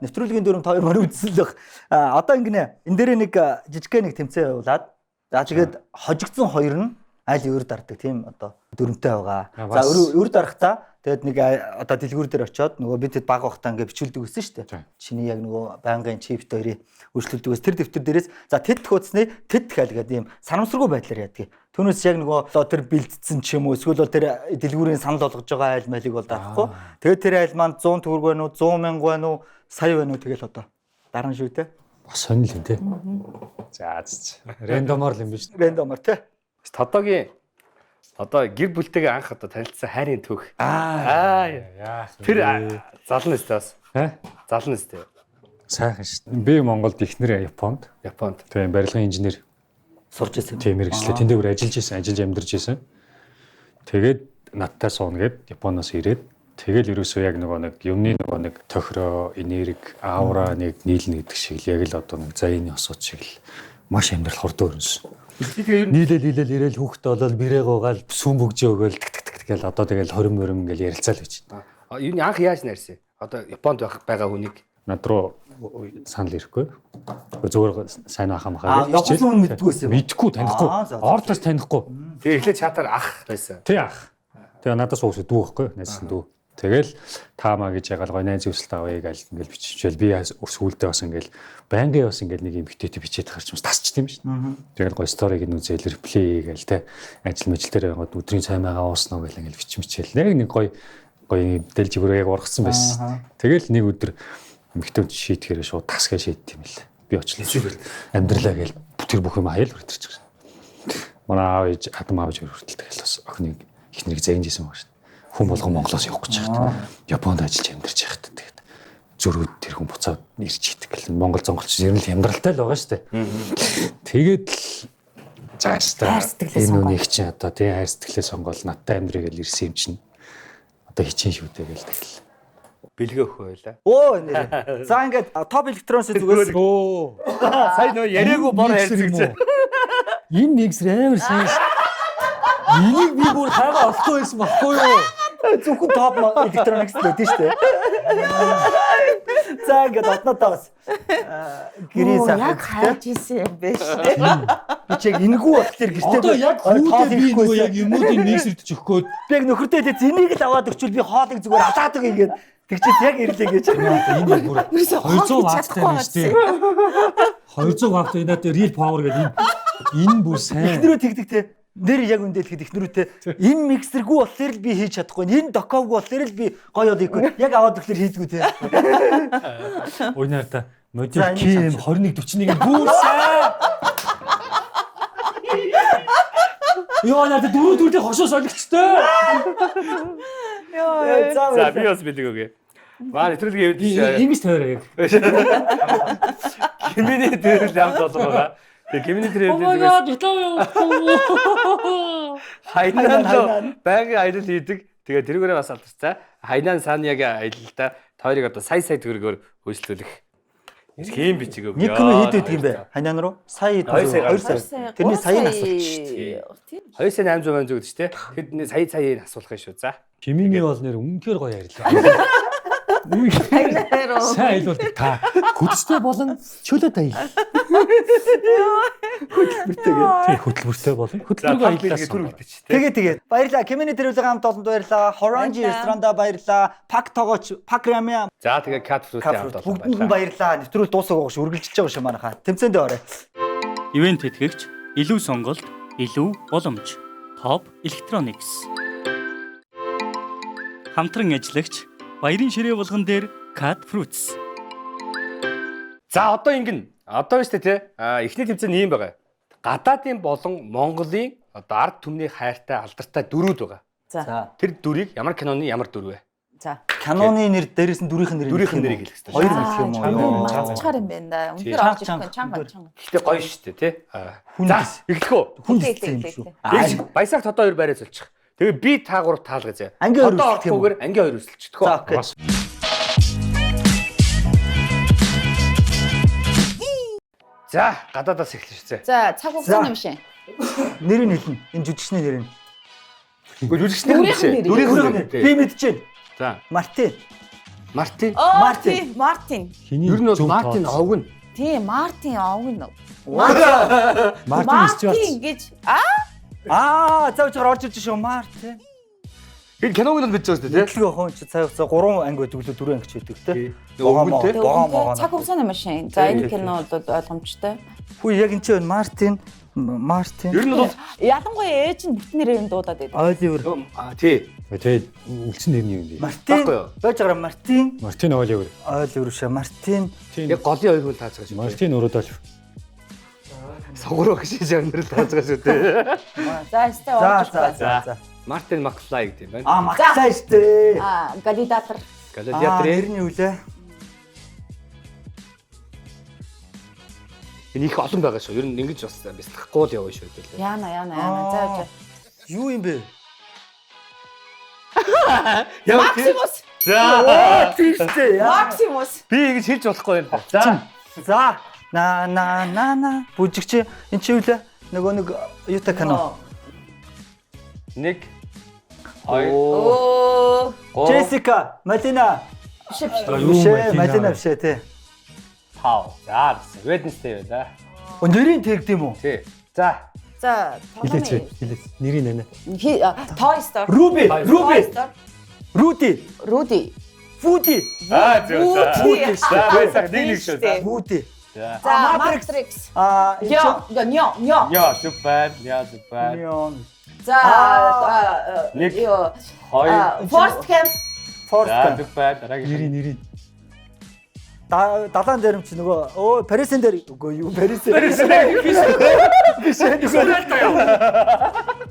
Нэвтрүүлгийн дүрм хоёр мөр үзсэн л. Одоо ингэнэ. Энэ дээр нэг жижигхэн нэг тэмцээн явуулаад. За тэгээд хожигдсон хоёр нь аль өөр дардаг тийм одоо дүрмтэй байгаа. За өөр дарахтаа тэгээд нэг одоо дэлгүүр дээр очиод нөгөө бидэд баг бахтаа ингээ бичүүлдэг гэсэн шүү дээ. Чиний яг нөгөө байнгын чипт хоёрыг өөрчлөлдөг ус тэр дэвтэр дээрээс за тэд хөөцний тэд хэл гэдэг ийм санамсаргүй байдлаар яадаг. Түүнээс яг нөгөө одоо тэр бэлдсэн ч юм уу эсвэл тэр дэлгүүрийн санал болгож байгаа айл малыг бол дарахгүй. Тэгээд тэр айл маань 100 төгрөг байна уу 100 мянга байна уу сая байна уу тэгэл одоо дарна шүү дээ. Бас сонир юм тий. За рандомор л юм биш. Рандомор тий. Тодогийн одоо гэр бүлтэйгээ анх одоо танилцсан хайрын түүх. Яа. Тэр залан өстэй бас. Залан өстэй. Сайхан шүү дээ. Би Монголд ихнэр Японд. Тийм барилгын инженер Сурж ирсэн. Тийм мэргэжлээ. Тэнд дээр ажиллаж исэн, ажиллаж амьдарч исэн. Тэгээд надтай сууна гэд Японоос ирээд тэгэл ерөөсөө яг нэг юмны нэг тохироо, энерги, аура нэг нийлнэ гэдэг шиг л яг л одоо нэг заяаны осууд шиг л маш амьдрал хурдан өрнөсөн. Нийлэл ирээл хүүхдээ болол бэрээ гоогаал сүм бөгжөө өгөөл тэгэл одоо тэгэл 20 морим ингээл ярилцаал гэж байна. Юу анх яаж найрсан? Одоо Японд байгаа хүнийг Над руу санал ирэхгүй. Зүгээр сайн ахаа махаа гэж хичээл. Япон мэддгүйс юм. Мэдхгүй, танихгүй. Ордоос танихгүй. тэгээ эхлээд чатаар ах байсан. Тий ах. Тэгээ надаас уусаа дүү байхгүй, найзсан дүү. Тэгэл таамаа гэж ягаал гой найз өсөлт авъя гэж ингээл биччихвэл би сүүлдээ бас ингээл байнгын бас ингээл нэг юм битээтэй бичээд гарч юмс тасчт юм шин. Тэгэл гой сториг нь үзэл реплей гээл те ажил мэжил дээр яваад өдрийн цай магаа ууснаа гэл ингээл бичмичээл. Нэг гой дэлж өгөрөө яг ургацсан байсан. Тэгэл нэг өдөр эмхтэн шийтгэрээ шууд тасгаа шийдт юм л. Би очлоо. Амьдралаа гээл тэр бүх юм аял хүртэрч байгаа. Манай аав ээж адам аавж хүртэл тэгэл бас охиныг их нэг зэгнжсэн баг шин. хүн болгон Монголоос явах гэж байхад Японд ажиллаж амьдарч байхад тэгээд зөрүүд тэр хүн буцаад ирж идэг гэл Монгол зонголч ер нь л хямдралтай л байгаа шүү дээ. Тэгээд л заастаа энэ үнийг чинь одоо тий хайр сэтгэлээ сонгол надтай амьдрий гэл ирсэн юм чинь одоо хичин шүү дээ гэл тэгэл Бэлгээ өгөх байлаа. Оо нэр. За ингээд топ электронс зүгээс Сайн нөө яриаггүй бор хайрцагч. энэ нэгсэр амар сайн. Энийг би бүр хайгаа олохгүй байсан баггүй юу? зөвхөн топ электроникс л үүдэн штэ. За ингээд одноодоо бас гэрээ яг хайж исэн юм биш. би чиг энгүү болохоор гэртээ Одоо яг хүүдээ би нөгөө яг юмнуудыг нэгсэрдэж өгөхөд би яг нөхөртэй тэ энийг л аваад өгчвөл би хоолыг зүгээр алаад өгье ингээд тэгчээс яг ирлээ гэж. энэ бүр 200 ватттай байна шүү дээ. 200 ватт энэ дээр real power гэдэг энэ бүр сайн. Эхнэрөө тэгдэг те. Нэр яг үндэлэхэд эхнэрүүтэй энэ миксергүй болохоор л би хийж чадахгүй. Энэ доковгүй болохоор л би гоё олиггүй. Яг аваад өгөхлөр хийдгүү те. Ойнаар та модуль KM 2141 бүр сайн. Йоо надад дөрөв төрлийн хошоо солигчтой. За би бас бэлэг өгье. Маа нэвтрүүлгийн хэвд Ингэж тавиараа яг. Гэмний дээр л хамт болсон байгаа. Тэгээ гэмний дээр хайнан байнгын аялал хийдэг. Тэгээ тэрүүгээрээ бас алдарцаа. Хайнан Санягийн аялалда тойрог одоо сая төгрөгөөр хөөслүүлэх. Ийм бичиг өгөө. Нэг кино хэд байдаг юм бэ? Хайнан руу? Сая 2 сая. Тэрний саяны асуулт шүү дээ. 2,800 сая зүгд шүү дээ. Тэгэхэд сая асуулах юм шүү. За. Химиний бол нэр үнэхээр гоё ярьлаа. Сайн л та хөдөлсөй болон чөлөөт аял. Хөдөлмөртэй болон хөдөлмөргүй аяллаа. Тэгээ баярлаа. Кемени тэрүүлэг хамт олонд баярлаа. Хоранжи ресторанда баярлаа. Пак тогооч, Пак Рамя. За тэгээ Cat Fruit-ийн хамт олон бүгдэнд баярлаа. Нэвтрүүл дуусаагүй шүү. Үргэлжилж байгаа шүү манайхаа. Тэмцээндээ орой. Ивент тэтгэгч, илүү сонголт, илүү боломж. Top Electronics. Хамтран ажиллагч баярын ширээ болгон дээр Cat Fruits. За одоо ингэн. Одоо шүү дээ тий. Эхний тэмцээн ийм байгаа. Гадаадын болон Монголын одоо ард түмний хайртай алдартай дөрүүд байгаа. За. Тэр дөрийг ямар киноны ямар дөрв вэ? За. Каноны нэр дээрээс нь дүрийнх нь Дүрийнх нь нэрийг хэлэх хэрэгтэй. Хоёр хэлэх юм уу? Чангаар юм байна да. Үнээр авч ирэх нь чанга. Гэхдээ гоё шүү дээ тий. За эхлэх үү? Хүн хэлсэн юм шүү. Баясагт одоо 2 байраа зулчих. Тэгээ би та 3 таалгаж. Ангийн 2 одоо орохгүйгээр ангийн 2 өсөлчих. За окей. За гадаадаас эхлэв. За цаг хугацааны юм шин. Нэрийг хэлнэ. Энэ жүжигчний нэр нь. Үгүй жүжигчний нэр биш. Дүрийнх нь би мэдчихээн. За Мартин. Мартин. Мартин. Хиний Ер нь бол Мартин овг нь. Тийм, Мартин овн. Мартин Стюарт. гэж Цаавч орж ирж шүү Мартин. Энэ киног нь мэдчихсэн шүү дээ тий. Тэглэг охин ч цаа 3 анги байдаг лөө 4 анги ч байдаг тий. Өвгөн тий. цаг хугацааны машин. За энэ кино бол ойлгомжтой. Хүү яг энэ чинь Мартин. Ер нь бол Ялангуяа ээж нь бүтнээр юм дуудаад байдаг. Оливер. тий. Тэгээд үлдсэн нэрний юм бэ? Мартин. Баггүй юу? Байж байгаа Мартин. Мартин Оливер. Оливер шээ Мартин. Яг голын ойг бол тааж байгаа шүү. Мартин Ородолф. Согроо гэж амнэр тааж байгаа шүү дээ. За өстэй орж байна. За. Мартин Маклай гэдэг юм байна. Маклай штэ. Галидатор. Гладиаторын Нэрний үлээ. энэ их олон байгаа шүү. Ер нь ингэж бас бяцлахгүй л яваа шүү дээ. Яна. За. Юу юм бэ? Максимус. За. Тийштэй. Максимус. Би ингэж хэлж болохгүй юм байна. За. На. Бүжигч энэ чи үлээ. Нөгөө нэг юутай кино. 1 2 Оо. Джессика, Малина. Биш Малина биш тий. 5. За. Wednesday байна. Нэрийн тэгдэм үү? Тий. За. За. Хилээч. Нэрийн нэнэ. Toy Story. Руби. Руди. Фуди. Фуди. За. Нэг шүү. За. Фуди. За. Matrix. Нё. Яа, супер. Неон. За. Нэг. Ёо. 2. Forest Camp. За, супер. Дараагийн. Нэрийн. Далаан дээр юм чи нөгөө Парисын дээр үгүй юу Парис.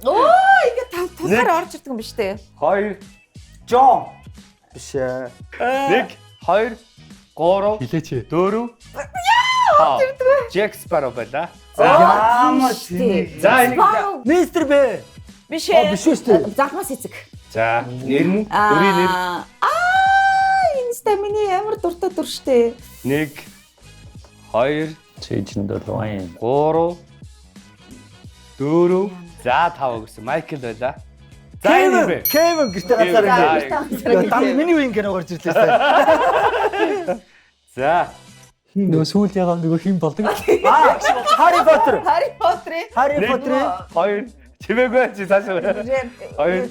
Оо, ингэ тусаар орж ирдэг юм биш үү? 2. Жон. Биш ээ. 1 2 3 Хилээч. 4 Jack Sparrow байла. Ямар тийм. За энийг Мистер Б. Биш Аа, биш шүү дээ. Загмас эцэг. за нэр нь өрийн нэр Энэ стамины амар дуртай дүр штэ. 1 2 Чэйжэнд бол вайн. 3 4 за 5 гэсэн Майкл байла. За энэ бэ. Кевин гэртээ ганцаар ингэ. Дам миний үеийн кино гарч ирлээ сая. За Нөө сүүл ягаа нөгөө хин болдог. Harry Potter. Harry Potter. Harry Potter. 2 чимээгүй чи цааш. 2 3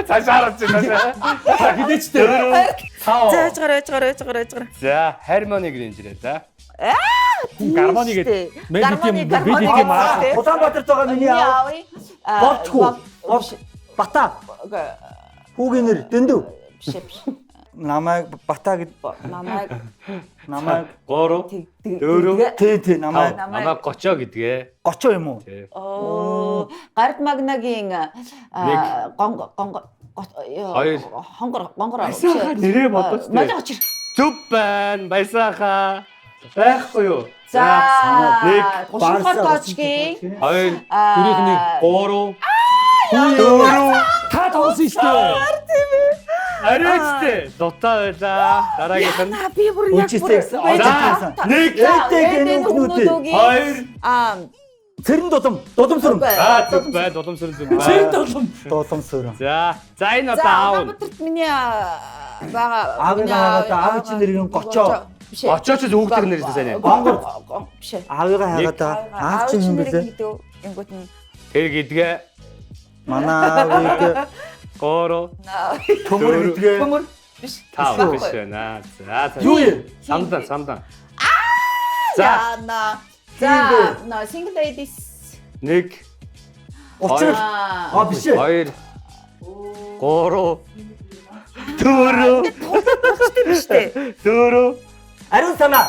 цааш хараач цааш. Хилээчтэй. 5 Заажгаар. за Harmony Granger за. Гармоны гэдэг. Гармоны маа. Улаанбаатарт байгаа миний аав. Болтхүү. Бата. Хүүгийн нэр Дэндүү. Биш. Намайг Бата гэд Намайг 3 тий намайг намайг гочоо гэдгээ. гочоо юм уу? оо гард магнагийн гонгор Нэрээ бодож мань очир. зүв байна. Баясааха. Байхгүй юу? За нэг 30 тооцгийн 2 Дөрөвний 3 4 та тоглосон шүү дээ. Арайчтэй дутаа байла. Дараагийнх нь Би бүр яг Үжигтэй. нэг Эдгээр нүдүүд. 2 Цэрэн дулам сүрэн. зүв бай. Дуламсрын зүв бай. Дулам сүрэн. За энэ одоо За аав. Улаанбаатарт миний бага Аав чинь нэрийн гочоо. Биш. Очооч хүүхдэр нэрсэн сайн. Гонгор. Биш. Аавыгаа хагаад аав чинь юм бэлээ. Ингүүт нь Тэр гэдгээ Манай аавыг 3 төмөр гэдгээ. төмөр биш. тав биш байна. За Юу юм? самдан. За на single ladies 1 Учир. Биш ээ. 2 3 штэ. 4 Ариун санаа.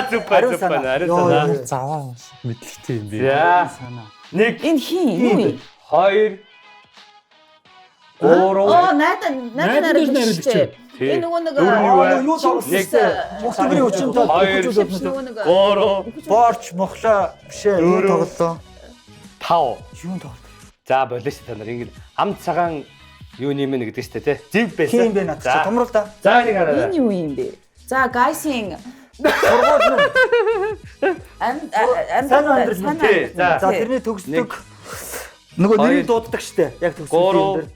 зүв байна. Ариун санаа. Заваа мэдлэгтэй юм би. За Санаа. 1 Энэ хин юу юм? 2 3 Оо найдан найруулагч. Энэ нөгөө нэг Юу тоглосон? Мохтогрын хүчинтэй нөгөө нэг 3 Борч мохлоо биш ээ. Юу тоглолоо? 5 Юу тоглолоо? За болоо ш та нар ингэ ам цагаан юу нэмэ гэдэг штэ тий. Зив байсан. Хин бэ над чи томрол та. За нэг хараа. энэ юу юм бэ? За гайсинг Сургууль нь. Тий. За За тэрний төгсдөг нөгөө нэрийг дууддаг штэ. Яг төгсдөг юм дээр.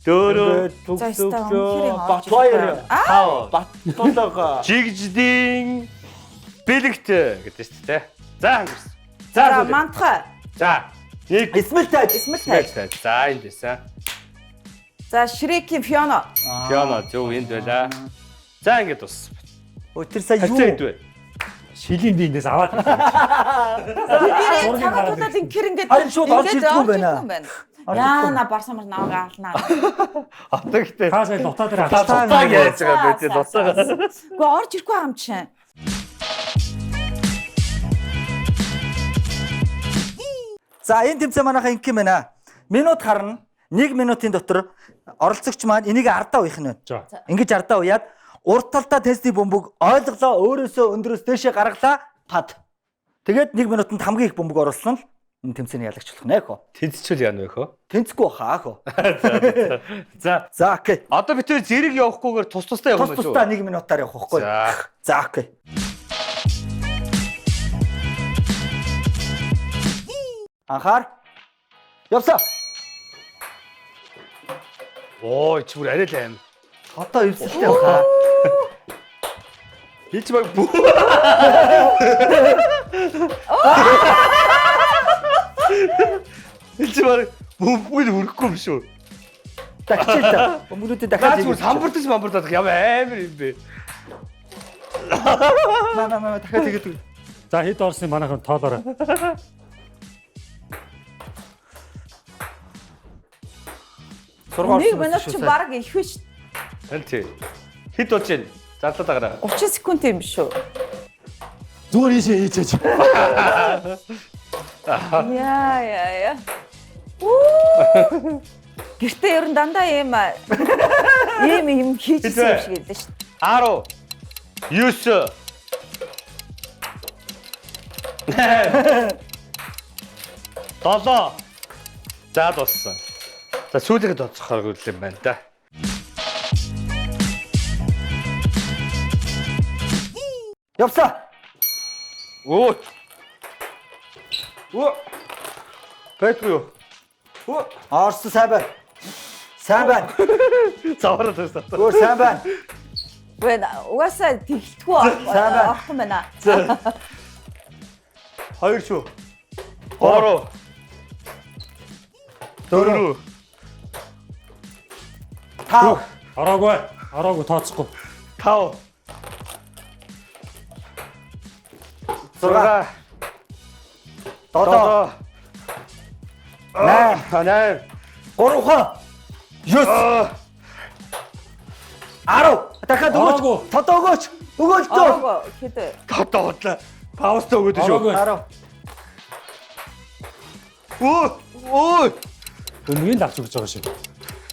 4 Батбаяр. 5 Баттолоо. жигждийн бэлэгт гэдэг штэ тий. За ангирс. за мантха За 1 Исмэлтэй. Исмэлтэй. За энд байсан. за Шрекийн Фиона Фиона зөв энд байла. За ингэж тус. Тэр сая Хацаа юу? идвэ. Шилийн биендээс аваад. би цагаатуулаад ингэр ингээд Харин шууд орж ирдэггүй юм байна. Яна барсамар наваа аалнаа. Одоо ихтэй. Та сая лутаа дээр Дутаа яаж байгаа бэ тий дутаа. Гэхдээ орж ирэхгүй юм чинь. За энэ тэмцээн манайхаа ингэх юм байна. Минут харна. 1 минутын дотор оролцогч маань энийг ардаа уух нь байна. За. Ингэж ардаа уяад урт талдаа тестийн бөмбөг ойлголоо өөрөөсөө өндрөөс дээшээ гаргалаа пад. Тэгээд 1 минутанд хамгийн их бөмбөг оруулсан л энэ тэмцээний ялагчлах нэ хөө. Тэнцчүүл яана вэ хөө? Тэнцэхгүй хаа хөө. За окей. Одоо бид тэр зэрэг явахгүйгээр тус тустай явах юм Тус шүү. тусдаа 1 минутаар явах байхгүй. За окей. Анхаар. Явсаа. Ой чи бүр арай л аим. Одоо ивсэлтэй баха. Хич баг бүү. Хич баг бүүл үргэхгүй юм шүү. Дахиж та. Бөмбөгнүүдээ дахиад Наач бүр самбартаж ямар амар юм бэ. маа дахиад тэгээд. За хэд орсны манайхан тоолоорой. Сургууль. 1 минут чи баг их биш. Тэн тий. Хэд болж байна? Зарлаад агараа. 30 секунд юм биш үү? Зүгээр ийшээ хийчээч. Яа. Гэртээ ер нь дандаа ийм хийжсэн юм шиг хэлдэг шүү дээ. 10 9 7 За дууссан. За сүүлийгээ тооцохоор гүйл юм байна да. Явсаа. Оо. Петру. Орс сайн байна. Сайн байна. Завараад байсан. Өөр сайн байна. Вэ угаасаа тэгэлтгүү авах юм байна. 2 шүү. 3 4 5 Ороогүй тооцохгүй. 5 6 7 8 3 9 10 дахиад өгөөч. Тодоо өгөөч. Өгөөч тоо. Ороогүй хэд вэ? тотоо хотлаа. Паустай өгөөд шүү. 10 Өмнөний л авч өгч байгаа шиг.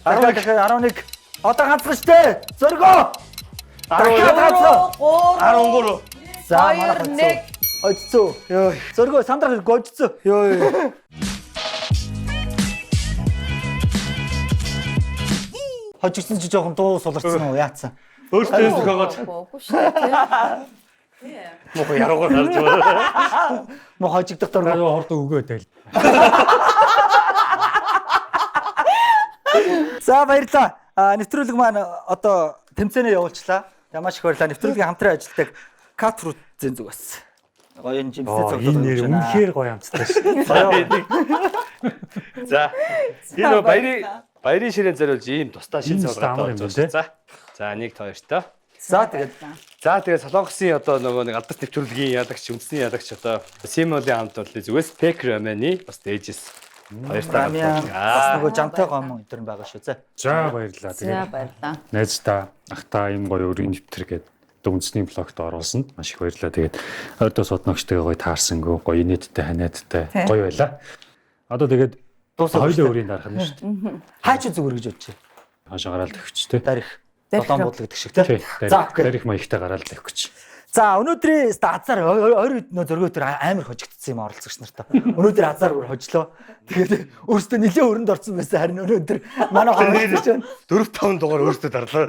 11 одоо ганцхан штэ. Зөргөө. 13 За манай хоцсон. Йоо. Зөргөө сандрах гожцсон. Йоо. Хожигдсан чи жоохон дуу суларцсан уу яатсан. Өөртөө өгөөд Үгүй шүү дээ. мохо яруугаар харж байна. Мо хожигдох дург. Хорд өгөө тэл. За баярлалаа. Нэвтрүүлэг маань одоо тэмцээнээ явуулчлаа. За маш их баярлалаа. Нэвтрүүлгийн хамтран ажилладаг Cat Fruit зэн зүг бас. Гоё юм жимсээ цогцолж Энэ нэр үнэхээр гоё амттай шүү. За. Энэ баярын ширээн зориулж ийм тусдаа шин Энэ цогцолтой амар юм болж тий. байна. За 1 2 тоо. За тэгээд Солонгосын одоо нөгөө нэг алдарт нэвтрүүлгийн ялагч, үндэсний ялагч одоо Симолийн хамт боллоо зүгээс Пек Романы бас дээжээс баяртаа. бас нөгөө жамтай гомон өдр байгаа шүү. За баярлалаа. За Тэгээд баярлалаа. найздаа ахта ийм гоё өрийн нэвтэр гээд үндэсний блогт оруулсанд маш их баярлалаа. Тэгээд ойрдоо содногчтойгоо гоё таарсангүй, гоё инээдтэй, ханиадтай гоё байла. Одоо тэгээд хоёулаа өрийн дарах нь шүү дээ. Хаач зүгээр гэж бодож байна. Хаашаа гараал төвчтэй. Дарих. Долоон бодлого гэдэг шиг тий. За дарих маягтай гараал төвч. За өнөөдрийн азар ойр нөө зөргөө төр амар хожигдсон юм оролцогч нартай. Өнөөдөр азар бүр хожлоо. Тэгээд өөртөө нэлээд өрөнд орсон байсан харин өнөөдөр манай хоолойч байна. 4-5 дугаар өөртөө дарлаа.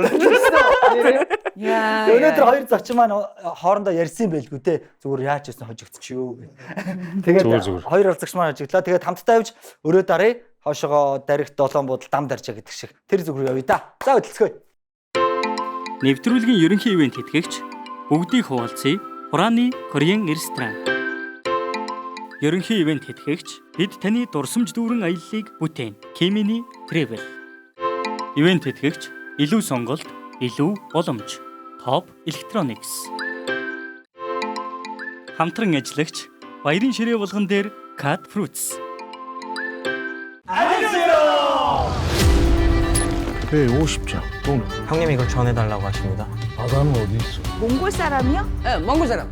Яа. Өнөөдөр хоёр зочин маань хоорондоо ярьсан байлгүй те. Зүгээр яаж хийсэн хожигдчих юу гэ. Тэгээд хоёр оролцогч маань хожигдлаа. Тэгээд хамтдаа явж өрөө дарыг хоошоогоо дарих долоон бодол дам даржаа гэдэг шиг. Тэр зүгээр явъя да. За хөдөлцгөө. Нэвтрүүлгийн ерөнхий ивент тэтгэгч бүгдийг хуваалцъя. Хурааны Korean ресторан. Ерөнхий ивент тэтгэгч бид таны дурсамж дүүрэн аяллыг бүтээн. Kimini Travel. Ивент тэтгэгч илүү сонголт, илүү боломж. Top Electronics. Хамтран ажиллагч баярын ширээ болгон дээр Cat Fruits. 네, 50장. 돈. 형님 이거 전해달라고 하십니다. 바다는 어디 있어? 몽골 사람이요? 예, 몽골 사람.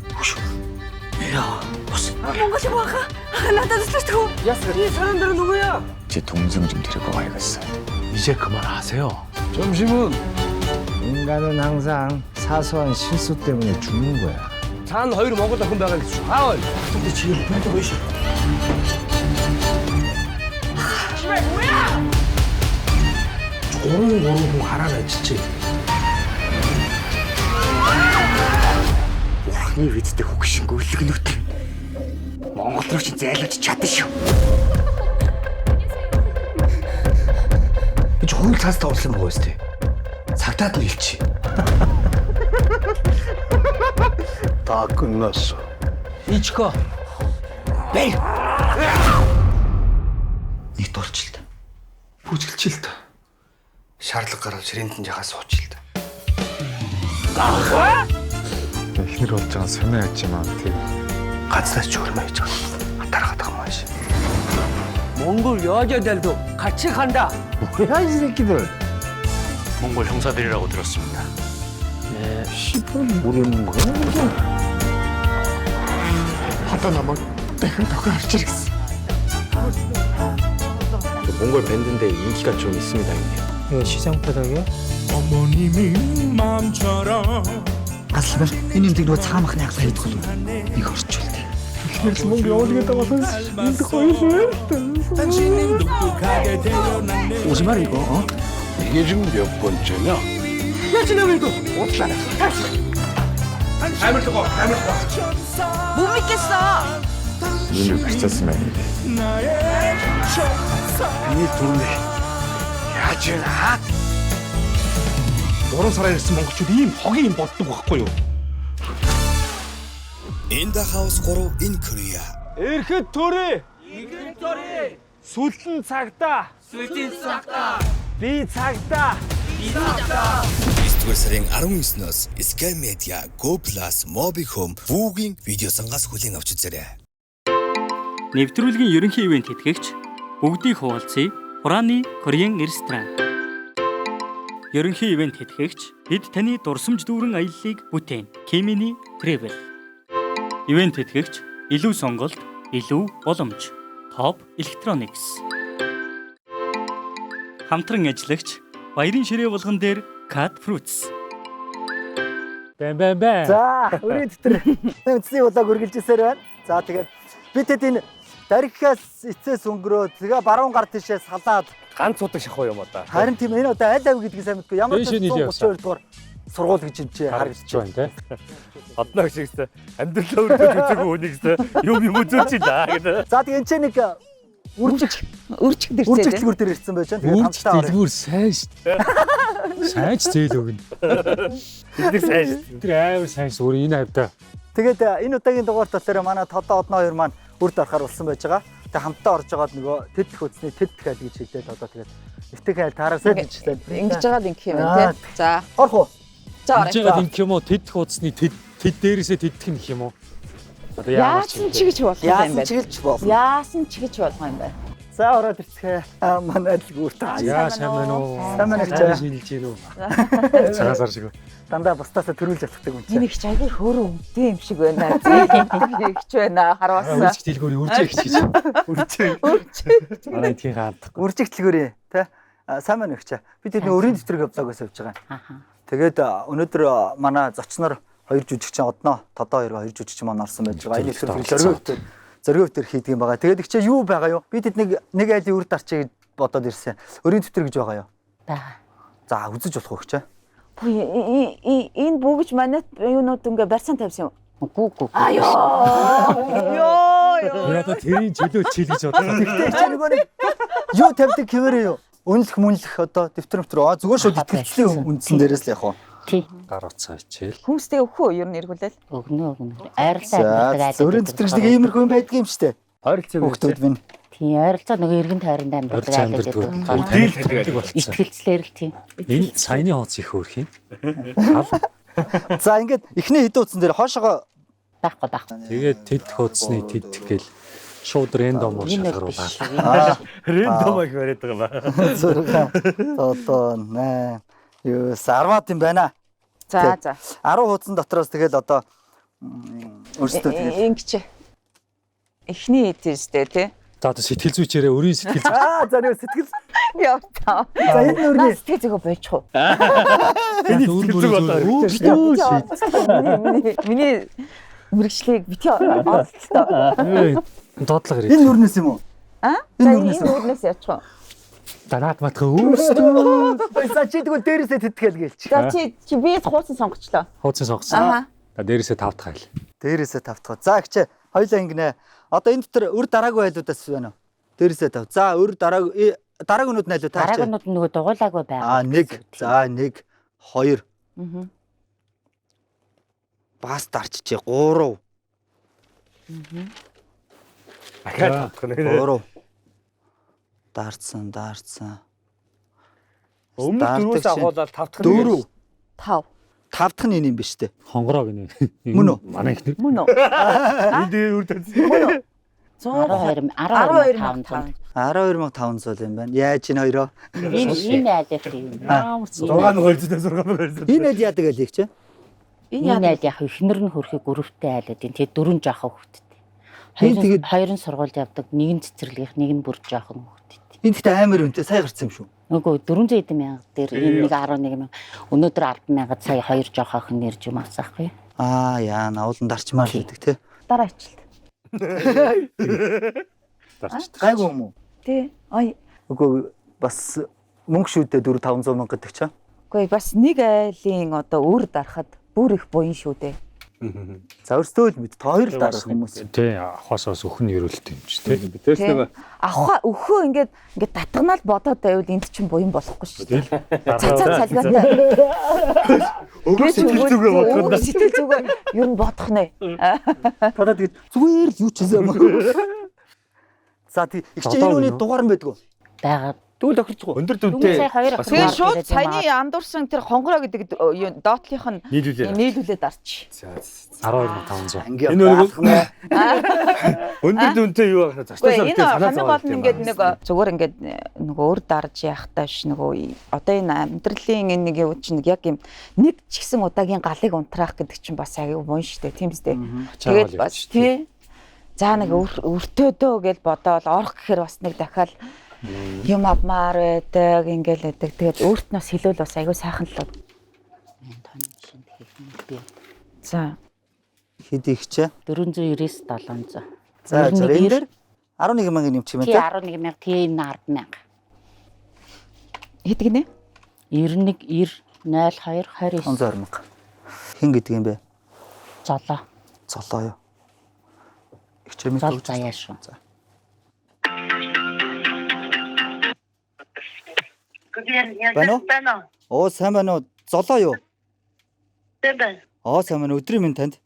몽골이 뭐가? 나도 슬퍼. 이 사람들은 누구야? 제 동생 좀 데리고 가야겠어요. 이제 그만하세요. 점심은? 인간은 항상 사소한 실수 때문에 죽는 거야. 잔 허유를 먹었다 금방은 수하월. 근데 지금 펜트 왜 싫어? 씨발 뭐야? 고롱고롱 하라네 진짜. Урхны визтэй хөгшин гөлгөнөт. Монгол руу чи зайлуулж чадна шүү. Би хууль цаастаа орсон байгаа үстэй. Цагтаад нь хэлчих. 다 끝났어. 이치커. 네. Нэг дурч л та. Бүжгэлч л та. Шаарлаг гараад ширээнд нь жагаа сууч л та. эхнэр болж байгаа сонио яжмаа тийм 가츠다시 죽으면 해줘. 따라가다가 마시. 몽골 여자들도 같이 간다. 뭐야 이 새끼들. 몽골 형사들이라고 들었습니다. 씨발 모르는 거야? 하다 나만 내가 너가 알지랬어. 몽골 밴드인데 인기가 좀 있습니다, 형님. 이거 시장 바닥이야? Аслбал энэ юмдаг нөгөө цагаан махны хаглаа хийдэг бол нэг орчуулдаг. 그래서 뭔가 어디겠다 와서 인도 거기서 오지 마라 이거. 이게 지금 몇 번째냐? 못 믿겠어. 눈을 비쳤으면 여러 살아있으면 монголчууд ийм хогийн боддог байхгүй юу? In the house 3 in Korea. Эрэхэд төрөө. Сүлтэн цагтаа. Би цагтаа. 9-р сарын 19-ноос Sky Media, Go Plus, Mobicom бүгийн видео сангаас хүлээн авч үзээрэй. Нэвтрүүлгийн ерөнхий ивент тэтгэгч бүгдийг хуваалцъя. Хурааны Korean ресторан. Ерөнхий ивент тэтгэгч бид таны дурсамж дүүрэн аяллыг бүтээн. Kimini Travel. Ивент тэтгэгч илүү сонголт, илүү боломж. Top Electronics. Хамтран ажиллагч баярын ширээ болгон дээр Cat Fruits. Бэм. За, өрийн дотор үндсний улааг үргэлжлүүлсээр байна. За тэгээд бид энэ дарихаас эцээс өнгөрөө тэгээ баруун гар тишээ салаад Ганц удаг шахуу юм одоо. харин тийм энэ одоо аль авь гэдгийг сайн мэдгүй ямар ч 132 дугаар сургууль гэж юм чи харагдаж байна те. Одноо гişгтэй амьдралаа өргөж үзээгүй хүнийгтэй юм үзүүлж байна гэдэг. За тэгээ энэ ч нэг үржигдэлгүүр дээр ирсэн байж байна. Тэгээд хамтдаа орё. Дэлгүүр сайн шүү дээ. Сайн ч зээл өгнө. Бид сайн шүү. Тэр амар сайн ш өөр энэ хавьда. Тэгээд энэ удаагийн дугаар болохоор манай Тодо Одноо хоёр маань үрд орохоор болсон байж байгаа. Тэгээд хамтдаа орж байгаад нөгөө тэд хөцний тэд дахиад гэж хэлээд одоо тэгээд эвтэг хайл таараасаа дижтэй. Ингэж жагаад ингэх юм тий. За. Орох уу? За Ингэж байгаа юм юм уу? Тэд хуудсны тэд дээрээсээ тэддэх нь юм уу? Одоо яасан ч гэж болох юм Яасан байна. ч гэлж болох. Яасан ч гэж болох юм байна. За ороод ирцгээ. Манай дэлгүүр таа. яа сайн байна уу? Сайн байна гэж. Шинжилж гин үү? Цагаасар шиг. Дандаа бусдаасаа төрүүлж авчихдаг юм чи. Энэ их чайгүй хөөрөө өвдөө юм шиг байна. Зээгч байна. Харуулсан. Үржих дэлгүүрийн үржих гэж. Үржих. Манай тийм хаад. Үржих дэлгүүрийн тий. Сайн байна гэж. Бид энэ өрийн дэвтрэг влогоос явж байгаа. Тэгээд өнөөдөр манай зочноор хоёр жүжигчин Одноо, Тодо хоёр жүжигчин маань орсон байж байгаа. Энэ их зоргоо өвтөр хийдэг юм байгаа. Тэгээд их чи юу байгаа юу? Бид нэг айлын үр дарчиг бодоод ирсэн. Өрийн дэвтэр гэж байгаа юу? Бага. За үзэж болох уу гэж? Энэ бүгж манайд юунууд ингээ барьсан тавьсан юм. Гүү. Одоо тэрийн чөлөө чил гэж бодлоо. Тэгтээ чи нөгөө нэг юу тавьдаг хэмээрээ юу? Үнэлэх мүнлэх одоо дэвтэр зүгээр шууд итгэлцлийн үндсэн дээрээс л яг уу. Тий. Гар утсаа хичээл. Хүмүүстэй өгөх үү? Ер нь эргүүлэл. Өгнө. Ойролцоо Өрийн дэвтэр нэг иймэрхүү юм байдаг юм шүү дээ. Ойролцоо Хүүхдүүд минь. тий, ойролцоо нөгөө эргэн тойронд амьдардаг Дийл итгэлцлэр л тий. Энэ саяны хооц их хөөрх юм. За ингээд эхний хэдэн утсан дээр хоошоо Байхгүй. Тэгээд тэд хуудсны тэд гэл шууд рэндомор шалгаруулаад. Рэндом их бариад байгаа ба. 6 одоо 8 9 10 юм байна. За. 10 хуудсан дотроос тэгэл одоо өөрсдөө тэгэл Ингэж. Эхний тийстэй тий. За одоо сэтгэл зүйчээрээ өрийн сэтгэл зүйч. за нэг сэтгэл Яа таа. за энэ өрний Сэтгэл зүйгөө бойчих уу? Энэ Миний мэрэгчлийг бити олцлоо. доотлого ирээ. энэ өрнөөс юм уу? Энэ өрнөөс яачих вэ? Данаат матха өөрсдөө За чи тэгвэл дээрээсээ тэтгэл гэлч. За чи би хуучин сонгочлоо. хуудсан сонгосон. Дээрээсээ 5 дахь айл. Дээрээсээ 5 дахь. За гिच хоёлаа ингэнэ. Одоо энэ дотор өр дараагүй айлуудаас байна уу? Дээрээсээ 5. За өр дараагнууд нь айлуу таач. Дараагнууд нөгөө дугуулаагүй байгаа. 1. За 1 2 Аа. бас дарчжээ 3. Ахаад 3. Дарцсан. Өмнө дөрвөөс агуулаад 5 дахь 4. 5. 5 дахь нь энэ юм биш үү? Хонгороо гинэ. Мөн үү? Манай ихнэр. Мөн үү? Энд үр тавьсан. 12500. 12500 юм байна. Яаж энэ хоёроо? Энэ айлах юм. 6 Энэ айл яадаг айл их ч? Энэ айл яг ихнэр нь хөрхийг өрөвтэй айлууд энэ тэгээ 4 жоохон хөвгттэй. Тэгээд Хоёр нь сургуульд явдаг, нэг нь цэцэрлэгийнх, нэг нь бүр жоохон хөвгттэй. Энд ихтэй амар үнэтэй сая гарсан юм шүү. Үгүй 400 эд мянга дээр энэ нэг 11 мянга. Өнөөдөр 10,000 сая 2 жоох охин нэрж юм асаахгүй. Яа, наулан дарчмаар л гэдэг те. Дараа ачлаа. Гайгүй юм уу? Тий. Ой. Үгүй бас мөнгө шүү дээ 4-500 мянга гэдэг чаа. Үгүй бас нэг айлын одоо өөр дарахад бүр их буян шүү дээ. За өөртөө л мэд. Та хоёр л дарах хүмүүс. Тий, ахвасаас өхөн ерөөлт юм чи тий. Бидээс нэг Авха өхөө ингээд татгнаал бодоод байвал энд чинь буян болохгүй шүү дээ. Цацаа цалгаатай. өгөө сэтгэл зүгээ бодоход Сэтгэл зүгээр ер нь бодох нэ. Танаа тэгээд зүгээр л юу ч хийсэн юм. За тий их чинь энэ үний дугаар юм байдгүй. Байгаа. Тэгвэл тохирчгүй. өндөр дүнтэй Тэгээ шууд саяны андуурсан тэр хонгороо гэдэг доотлих нь нийлүүлээд арч. 12500. Энэ өндөр дүнтэй юу байх Энэ застасаа хамгийн гол нь ингээд нэг зүгээр ингээд нөгөө өөр дарж яахтай ш нөгөө одоо энэ амьдралын энэ нэг юу чинь яг юм нэг ч ихсэн удаагийн галыг унтраах гэдэг чинь бас аягүй мөн штэ тийм үстэй. Тэгээд бас тий. За нэг өртөөдөө гэж бодоол орох гэхээр бас нэг дахиад юм авмаар байдаг ингээл байдаг. Тэгээд өөрт нь бас хэлвэл бас аягүй сайхан л. За Хэд их ч 499 700. За энэ дээр 11 мянга нэмчих юм Тий байна. 11 мянга, тий 10,000. хэд гинэ? 91 90 02 29. 120 мянга. Хин гэдэг юм бэ? Золоо. Золоо юу? Их чимээ Зол заяа шүү. Байна уу? Сайн байна уу? Золоо юу? Сайн байна. Өдрийн минь танд.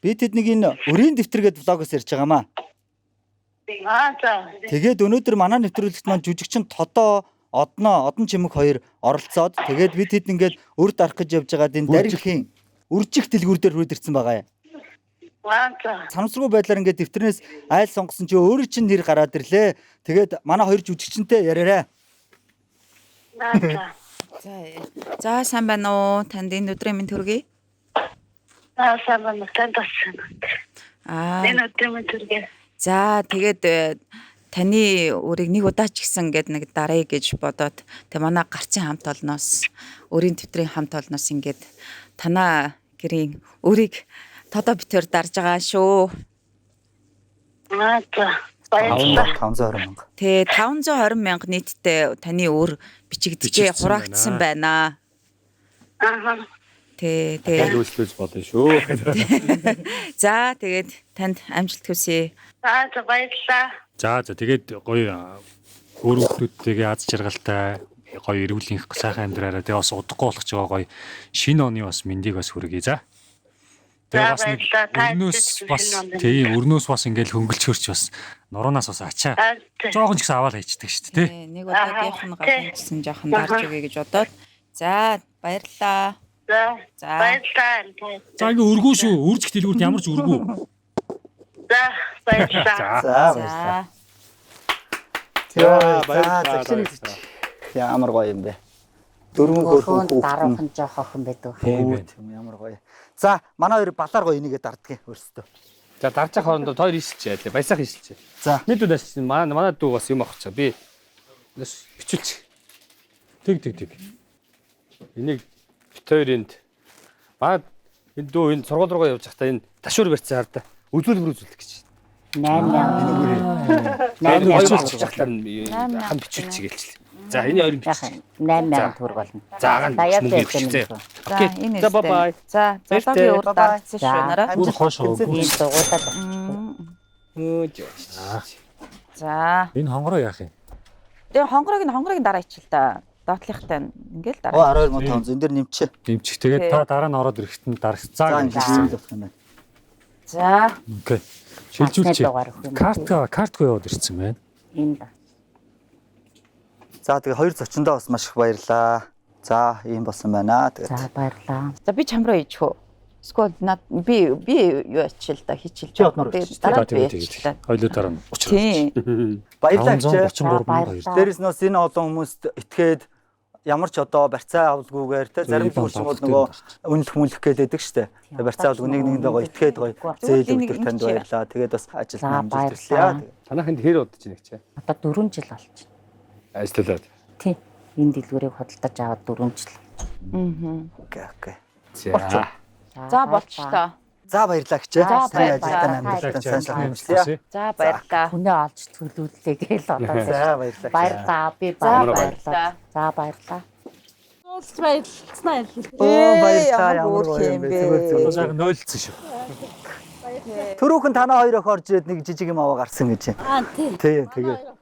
Би тэднийг энэ өрийн дэвтэр гэдэг влогоос ярьж байгаамаа. Тэгээд өнөөдөр манай нэвтрүүлэгт маань жүжигчин Тодоо, Одон Чимэг хоёр оролцоод тэгээд бид хэд ингээд өр дарах гэж явж байгаад энэ дарилхийн үржих дэлгүүр дээр хүрээд ирсэн байгаа. Санамсаргүй байдлаар ингээд дэвтэрнээс айл сонгосон чи өөрөө чинь нэр гараад ирлээ. Тэгээд манай хоёр жүжигчинтэй яриараа. За сайн байна уу? Танд энэ өдрийн минь төргий. сайн байна. Танд бас. Энэ өдрийн минь төргий. За тэгээд таны өөрийг нэг удаа ч гэсэн ингээд нэг дарая гэж бодоод тэг манай гарцын хамт олноос өөрийн төвтрийн хамт олноос ингээд танаа гэрийн өөрийг Тодоо битээр дарж байгаа шүү. Баярлалаа. 520 мянга. Тэ 520 мянга нийтдээ таны өөр бичигдэжээ хураагдсан байна. Тэ үйлчлүүлж болно шүү. За тэгээд танд амжилт хүсье. Баярлалаа. За тэгээд гоё өөр хүмүүстэйгээ аз жаргалтай гоё эрүүлэнх сайхан амьдраараа тэгээ бас удахгүй болох ч байгаа гоё шинэ оны бас мэндийг бас хүргэе за. Тэгээ бас нэг өрнөөс бас тийм өрнөөс бас ингээл хөнгөлч хөрч бас нуруунаас бас ачаа жоохон ч гэсэн аваад хайчдаг шүү дээ тий. Нэг удаагийнх нь гадна гэсэн жоохон дарж өгье гэж бодоод за баярлалаа. За баярлалаа. За ингээ өргөө шүү. Үржих дэлгүүрт ямар ч өргөө. За баярлалаа. Баярлалаа. Ямар гоё юм бэ? Дөрвөн хөрхөн дараахан жоох охин байдаг. Ямар гоё. За манай хоёр балаар гоё энийгээ дарддаг өөрсдөө. За дарж ах хоорондоо хоёр исэлчээ. Баясаах исэлчээ. За мэдүүдээс манай дүү бас юм авчихаа. Би бичүүлчих. Тэг. Энийг бит хоёрынд энэ дүү энэ сургууль руугаа явж захтаа энэ ташуур барьцсан хар та. Үзүүлбэр үзүүлэх гэж. 8,000. Хоёр болчих захтаа хам бичүүлчих гэлчлээ. За энэ хоёрын бичиж 8,000 төгрөг болно. За агаан мөнгө бичээ. Окей. За бай. За залуугийн өөр дарагдсан шүү нараа. Бүр хошоо. Ийм дугуйтал. За Энэ хонгороо яах юм? тэгээ хонгорыг дараа ичил та. Доотлихтай ингээл дараа. 12,500 энэ дэр нэмчээ. Дэмчих тэгээд та дараа нь ороод ирэхэд нь дарах цаа гэж хэлсэн. За. Окей. Шилжүүлчихье. Картгүй яваад ирсэн байна. Энд. За тэгээ хоёр зочиндоо бас маш их баярлаа. За ийм болсон байна. Тэгээд За баярлалаа. За би чамраа ичхүү. Эсвэл би юу ачил та хичилж байгаа. Дараа би ичлээ. Хоёулаа дараа нь Тийм. баярлалаа. 532. Дээрээс нь энэ олон хүмүүст итгээд ямар ч одоо барьцаа авалгүйгээр те зарим төвчмүүд нөгөө үнэлэх мүлэх гэлээдэг штэ. Барьцаа авалгүй нэгэндээ гоё итгээд гоё зээл өгдөг танд баярлаа. Тэгээд бас ажил амжилтлаа. Танахынд хэр удаж ийнэ гэж? Одоо 4 жил болж байна. Ажиллаад. Тийм. Энэ дэлгүүрийг худалдаж аваад 4 жил. Окей. За болчлоо. За баярлалаа гэчээ. За ажилтан амжилттай сайн амжилтаа. За баярлалаа. Хүнээ олж төлөвлөлээ гээл одоо. За баярлалаа. Баярлалаа. Би баярлалаа. За баярлалаа. Оо баярлалаа. Ямар гоё юм бэ. Одоо яг нойлцсон шүү. Түрүүхэн танаа хоёр охин орж ирээд нэг жижиг юм аваа гарсан гэж. Тий. Тэгээд.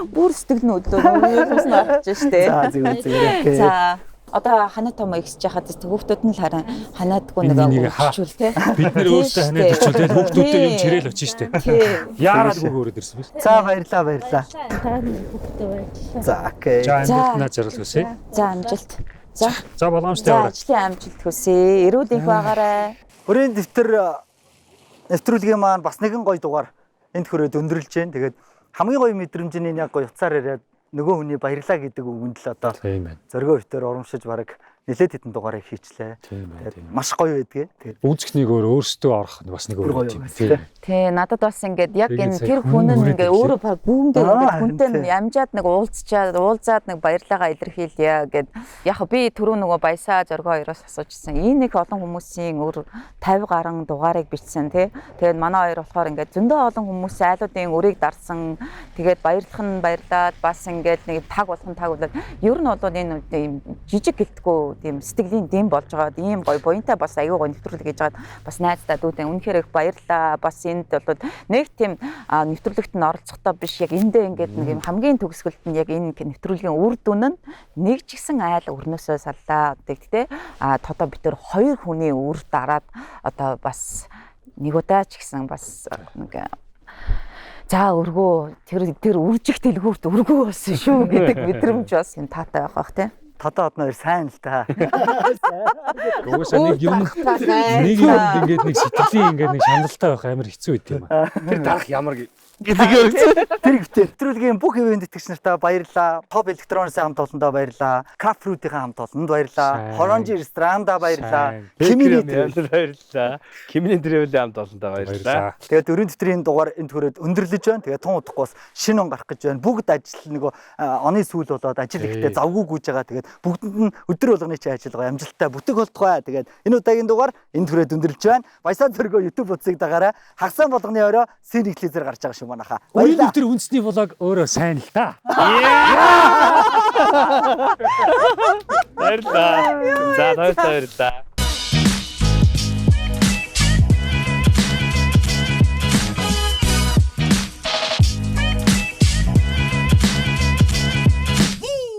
Бүр сэтгэл нь өдлөө юусэн орж штэ. За зүгээр. За одоо ханаа том ихсэж яхад хүүхдүүд нь л харин ханаадгүй нэг өгчүүл те. Бид нэр өөрсдөө ханаад өчүүлээд хүүхдүүдээ юм чирээл очиж штэ. Яарад өгөөрöd ирсэн биш. За баярлалаа. За окей. За амжилтнаа зориул хүсье. За амжилт. За болгоомжтой яваарай. Ажлын амжилт хүсье. Эрүүл их байгаарай. Хүрээний нэвтрүүлгийн маань бас нэгэн гоё дугаар энд хүрээд өндөрлж जैन. Тэгээд хамгийн гоё мэдрэмжний яг гоё уцаар яриад нөгөө хүний баярлаа гэдэг үгэнд л одоо зоргоо өвтөр урамшиж бараг нэлээд хэдэн дугаарыг хийчлээ. Тэгээд маш гоё байдгээ. Тэгээд үзэгчнийг өөрөөсөө орох бас нэг өөр юм тийм. Тий, надад бас ингээд яг энэ тэр хүн нь ингээд өөрөө баг гүнгээр ингээд хүнтэй амжаад нэг уулзаад нэг баярлаагаа илэрхийлье гэд. Яг би түрүү нөгөө баясаа зоргоо хоёроос асуужсэн. Энэ их олон хүмүүсийн өөр 50 гаруй дугаарыг бичсэн тий. Тэгээд манай хоёр болохоор ингээд зөндөө олон хүмүүсийн айлуудын өрийг дарсан. Тэгээд баярлах нь баярлаад бас ингээд нэг таг болох нь таг болоод ер нь бол энэ ийм жижиг гэлтгүү тийм сэтгэлийн дэм болж байгаа. Ийм гоё буянтай бас аюу гоё нэвтрүүлэг хийж байгаад бас найздаа дүүдэн үнэхээр их баярлаа. Бас энд бол нэг тийм нэвтрүүлэгт нь оролцохдоо биш яг эндээ ингээд нэг юм хамгийн төгсгөлд нь яг энэ нэвтрүүлгийн үр дүн нь нэг ч гэсэн айл өрнөөсөө саллаа. Тэгтээ тодоо битэр хоёр хүний үр дараад одоо бас нэг удаа ч гэсэн бас нэг за өргөө тэр үржих дэлгүүрт өргөө болсон шүү гэдэг мэдрэмж бас юм таатай байх бах тийм. Тодоо одноор сайн л та. Уусаа нэг юм ингээд нэг сэтгэлийн ингээд нэг шаналтай байх амар хэцүү байт юм аа. Тэр дарах ямар Тэр нэвтрүүлгийн бүх ивент итгэгч нартаа баярлалаа. Топ электрониксын хамт олондоо баярлалаа. Кафруудын хамт олонд баярлалаа. Хоронжи ресторанда баярлалаа. Киминий баярлалаа. Киминий древлийн хамт олондоо баярлалаа. Тэгээд дөрөв нэвтрийн дугаар энд хүрээд өндөрлөж байна. Тэгээд тун удахгүй бас шинэ он гарах гэж байна. Бүгд ажил нөгөө оны сүүл болоод ажил ихтэй завгүй гүйж байгаа. Тэгээд бүгдэнд нь өдөр болгоны чи ажил гоё амжилттай бүтэг болтугай. Тэгээд энэ удаагийн дугаар энд хүрээд өндөрлөж байна. Баясаа зөргөө YouTube утсыг дагаараа хагасаа болгоны орой сэрэгтлэзэр гарч байгаа шүү манаха. Баярлалаа. Тэр үндэсний влог өөрөө сайн л та. Баярлалаа. За баярлалаа.